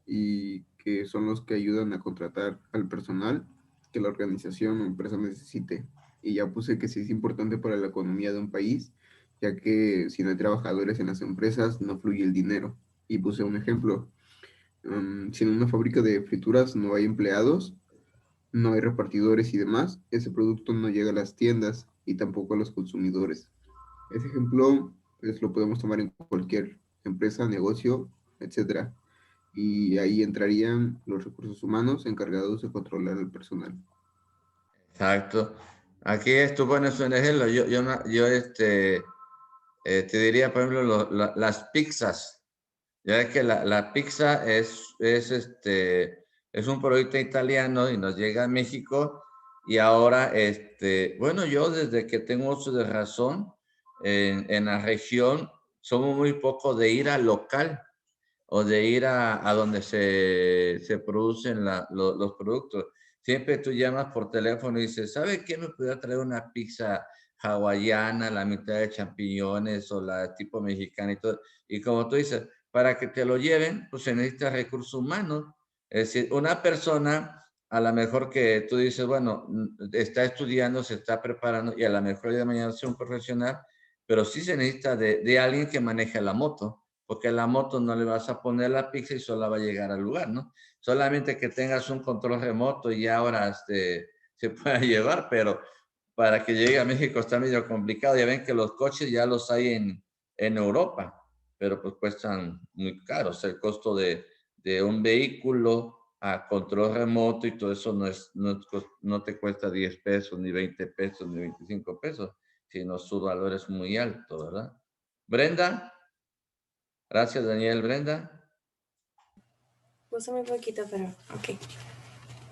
y que son los que ayudan a contratar al personal que la organización o empresa necesite. Y ya puse que sí es importante para la economía de un país, ya que si no hay trabajadores en las empresas no fluye el dinero. Y puse un ejemplo. Si en una fábrica de frituras no hay empleados, no hay repartidores y demás, ese producto no llega a las tiendas y tampoco a los consumidores. Ese ejemplo, pues, lo podemos tomar en cualquier empresa, negocio, etcétera. Y ahí entrarían los recursos humanos encargados de controlar el personal. Exacto. Aquí tú pones un ejemplo. Te diría, por ejemplo, las pizzas. Ya ves que la pizza es un producto italiano y nos llega a México. Y ahora, bueno, yo desde que tengo uso de razón, en la región, somos muy poco de ir al local o de ir a donde se producen los productos. Siempre tú llamas por teléfono y dices, ¿sabe quién me puede traer una pizza hawaiana, la mitad de champiñones o la tipo mexicana y todo? Y como tú dices, para que te lo lleven, pues se necesita recursos humanos. Es decir, una persona, a lo mejor que tú dices, bueno, está estudiando, se está preparando y a lo mejor el día de mañana es un profesional, pero sí se necesita de alguien que maneje la moto, porque la moto no le vas a poner la pizza y solo va a llegar al lugar, ¿no? Solamente que tengas un control remoto y ahora se pueda llevar, pero para que llegue a México está medio complicado. Ya ven que los coches ya los hay en Europa, pero pues cuestan muy caros. El costo de un vehículo a control remoto y todo eso no te cuesta 10 pesos, ni 20 pesos, ni 25 pesos, sino su valor es muy alto, ¿verdad? Brenda. Gracias, Daniel. Brenda. Puse muy poquito, pero ok.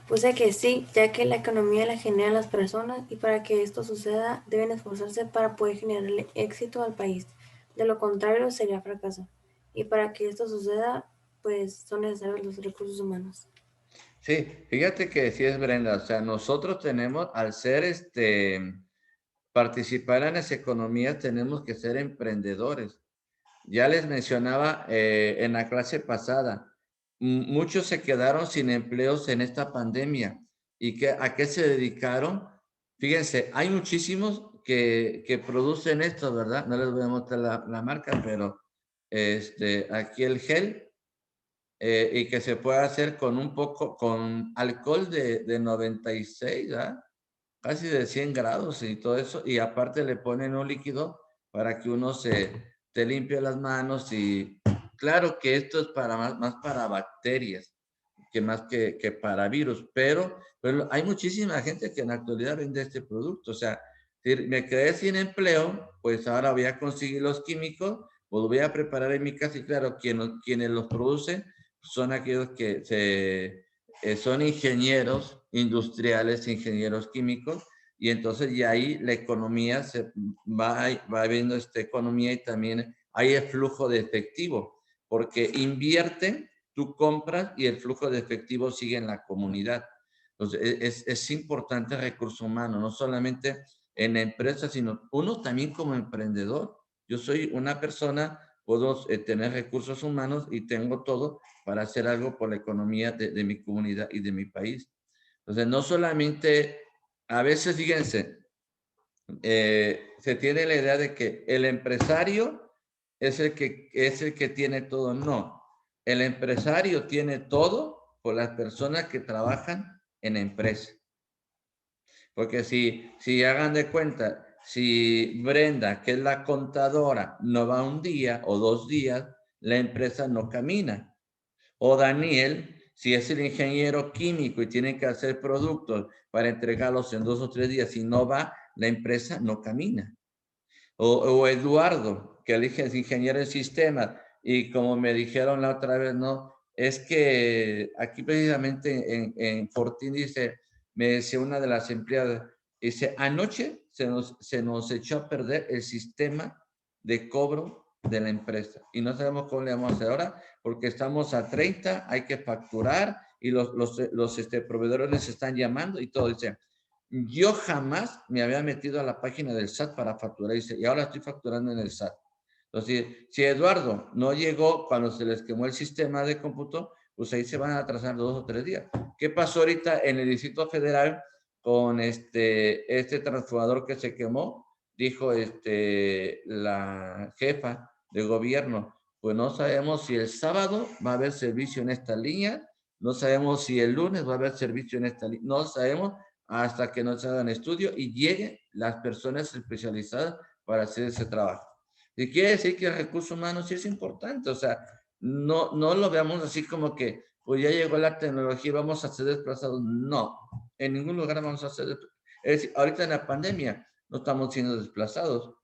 Puse que sí, ya que la economía la generan las personas y para que esto suceda deben esforzarse para poder generarle éxito al país. De lo contrario sería fracaso. Y para que esto suceda, pues son necesarios los recursos humanos. Sí, fíjate que sí es Brenda. O sea, nosotros tenemos, al ser participar en las economías, tenemos que ser emprendedores. Ya les mencionaba en la clase pasada, muchos se quedaron sin empleos en esta pandemia. ¿Y a qué se dedicaron? Fíjense, hay muchísimos que producen esto, ¿verdad? No les voy a mostrar la marca, pero aquí el gel, y que se puede hacer con alcohol de 96, ¿verdad? Casi de 100 grados y todo eso, y aparte le ponen un líquido para que uno te limpie las manos. Y claro que esto es para más para bacterias que más que para virus, pero hay muchísima gente que en la actualidad vende este producto. O sea, si me quedé sin empleo, pues ahora voy a conseguir los químicos, pues voy a preparar en mi casa. Y claro, quienes los producen son aquellos que son ingenieros industriales, ingenieros químicos, y entonces ya ahí la economía va viendo esta economía, y también hay el flujo de efectivo, porque invierten, tú compras y el flujo de efectivo sigue en la comunidad. Entonces es importante el recurso humano, no solamente en la empresa, sino uno también como emprendedor. Yo soy una persona, puedo tener recursos humanos y tengo todo para hacer algo por la economía de mi comunidad y de mi país. Entonces, no solamente, a veces, fíjense, se tiene la idea de que el empresario es el que tiene todo. No, el empresario tiene todo por las personas que trabajan en la empresa. Porque si hagan de cuenta, si Brenda, que es la contadora, no va un día o 2 días, la empresa no camina. O Daniel, Si es el ingeniero químico y tiene que hacer productos para entregarlos en 2 o 3 días y no va, la empresa no camina. O Eduardo, que es ingeniero en sistemas, y como me dijeron la otra vez, no, es que aquí precisamente en Fortín dice, me decía una de las empleadas, dice, anoche se nos echó a perder el sistema de cobro de la empresa y no sabemos cómo le vamos a hacer ahora porque estamos a 30, hay que facturar y los proveedores les están llamando y todo. Dice, yo jamás me había metido a la página del SAT para facturar y ahora estoy facturando en el SAT. Entonces, si Eduardo no llegó cuando se les quemó el sistema de cómputo, pues ahí se van a atrasar 2 o 3 días. ¿Qué pasó ahorita en el Distrito Federal con este transformador que se quemó? Dijo la jefa de gobierno, pues no sabemos si el sábado va a haber servicio en esta línea, no sabemos si el lunes va a haber servicio en esta línea, no sabemos hasta que no se hagan estudio y lleguen las personas especializadas para hacer ese trabajo. Y quiere decir que el recurso humano sí es importante, o sea, no lo veamos así como que, pues ya llegó la tecnología y vamos a ser desplazados. No, en ningún lugar vamos a ser desplazados. Es decir, ahorita en la pandemia no estamos siendo desplazados.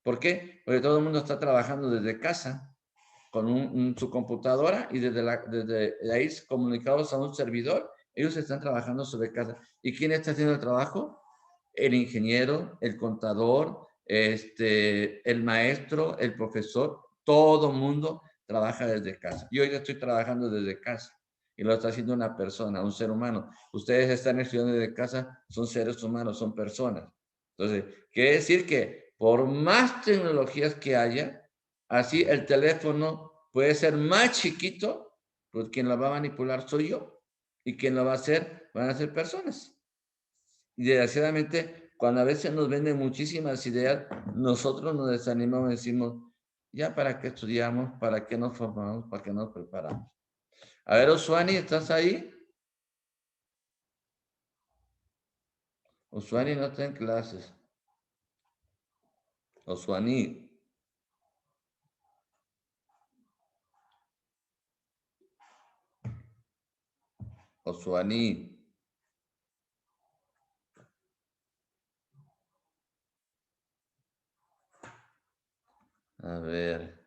¿Por qué? Porque todo el mundo está trabajando desde casa con su computadora y desde ahí comunicados a un servidor, ellos están trabajando sobre casa. ¿Y quién está haciendo el trabajo? El ingeniero, el contador, el maestro, el profesor, todo mundo trabaja desde casa. Yo ya estoy trabajando desde casa y lo está haciendo una persona, un ser humano. Ustedes están estudiando desde casa, son seres humanos, son personas. Entonces, quiere decir que por más tecnologías que haya, así el teléfono puede ser más chiquito, pues quien lo va a manipular soy yo y quien lo va a hacer van a ser personas. Y desgraciadamente, cuando a veces nos venden muchísimas ideas, nosotros nos desanimamos y decimos, ya para qué estudiamos, para qué nos formamos, para qué nos preparamos. A ver, Oswani, ¿estás ahí? Oswani no está en clases. Oswani. Oswani. A ver.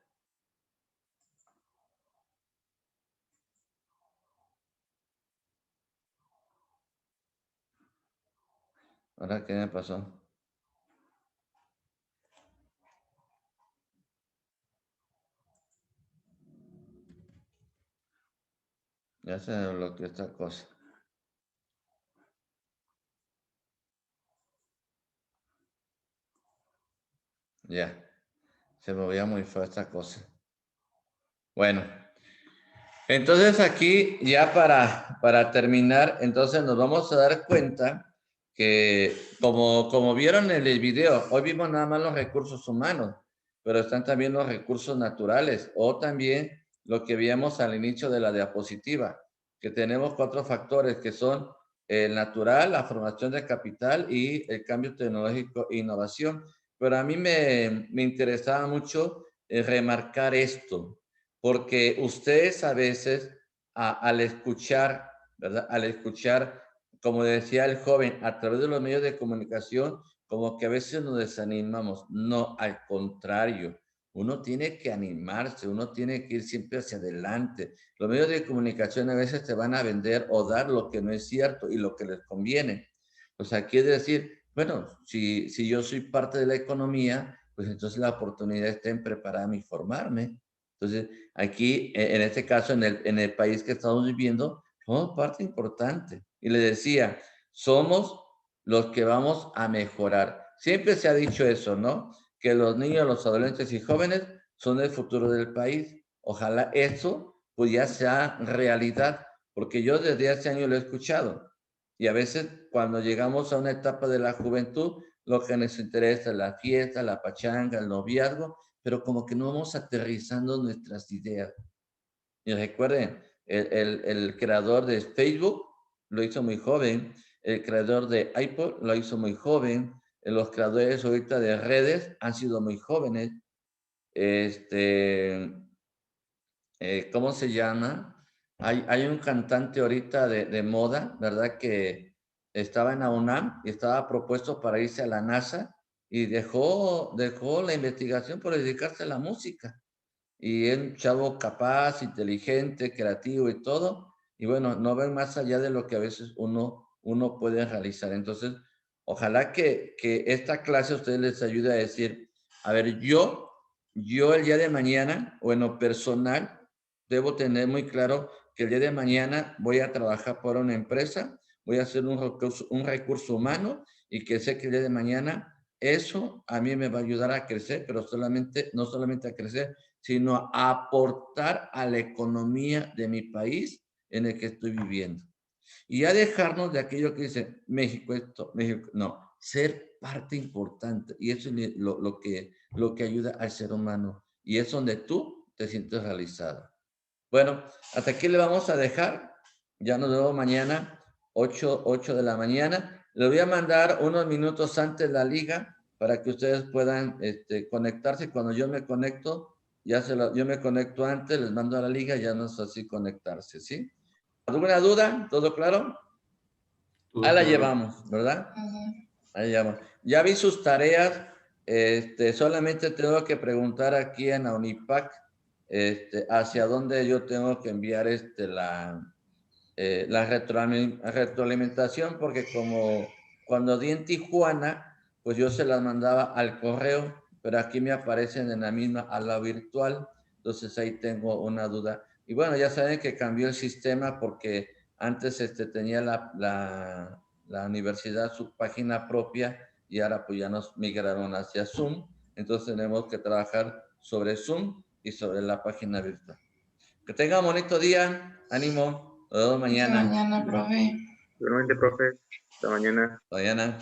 ¿Ahora qué me pasó? Ya se me bloqueó esta cosa. Ya. Se movía muy feo esta cosa. Bueno. Entonces aquí ya para terminar, entonces nos vamos a dar cuenta que como vieron en el video, hoy vimos nada más los recursos humanos, pero están también los recursos naturales o también lo que vimos al inicio de la diapositiva, que tenemos 4 factores que son el natural, la formación de capital y el cambio tecnológico e innovación. Pero a mí me interesaba mucho remarcar esto, porque ustedes a veces al escuchar, ¿verdad? Al escuchar, como decía el joven, a través de los medios de comunicación, como que a veces nos desanimamos. No, al contrario, uno tiene que animarse, uno tiene que ir siempre hacia adelante. Los medios de comunicación a veces te van a vender o dar lo que no es cierto y lo que les conviene. O sea, quiere decir, bueno, si yo soy parte de la economía, pues entonces la oportunidad está en prepararme y formarme. Entonces, aquí, en este caso, en el país que estamos viviendo, somos parte importante. Y le decía, somos los que vamos a mejorar. Siempre se ha dicho eso, ¿no? Que los niños, los adolescentes y jóvenes son el futuro del país. Ojalá eso pues ya sea realidad, porque yo desde hace años lo he escuchado. Y a veces cuando llegamos a una etapa de la juventud, lo que nos interesa es la fiesta, la pachanga, el noviazgo, pero como que no vamos aterrizando nuestras ideas. Y recuerden, el creador de Facebook lo hizo muy joven, el creador de iPod lo hizo muy joven, los creadores ahorita de redes han sido muy jóvenes. ¿Cómo se llama? Hay un cantante ahorita de moda, ¿verdad? Que estaba en la UNAM y estaba propuesto para irse a la NASA y dejó la investigación por dedicarse a la música. Y es un chavo capaz, inteligente, creativo y todo. Y bueno, no ven más allá de lo que a veces uno puede realizar. Entonces, ojalá que esta clase a ustedes les ayude a decir, a ver, yo el día de mañana, o en lo personal, debo tener muy claro que el día de mañana voy a trabajar por una empresa, voy a hacer un recurso humano y que sé que el día de mañana eso a mí me va a ayudar a crecer, pero no solamente a crecer, sino a aportar a la economía de mi país en el que estoy viviendo. Y ya dejarnos de aquello que dice México esto, México, no, ser parte importante. Y eso es lo que ayuda al ser humano. Y es donde tú te sientes realizado. Bueno, hasta aquí le vamos a dejar. Ya nos vemos mañana, 8 de la mañana. Le voy a mandar unos minutos antes la liga para que ustedes puedan conectarse. Cuando yo me conecto, yo me conecto antes, les mando a la liga, ya no es así conectarse, ¿sí? ¿Alguna duda? ¿Todo claro? Ahí la llevamos, ¿verdad? Ahí llevamos. Ya vi sus tareas. Solamente tengo que preguntar aquí en la UNIPAC hacia dónde yo tengo que enviar la retroalimentación, porque como cuando di en Tijuana, pues yo se las mandaba al correo, pero aquí me aparecen en la misma a la virtual, entonces ahí tengo una duda. Y bueno, ya saben que cambió el sistema porque antes tenía la universidad su página propia y ahora pues ya nos migraron hacia Zoom, entonces tenemos que trabajar sobre Zoom y sobre la página virtual. Que tengan un bonito día, ánimo, nos vemos mañana. Hasta mañana, profe. Igualmente, profe, hasta mañana. Mañana.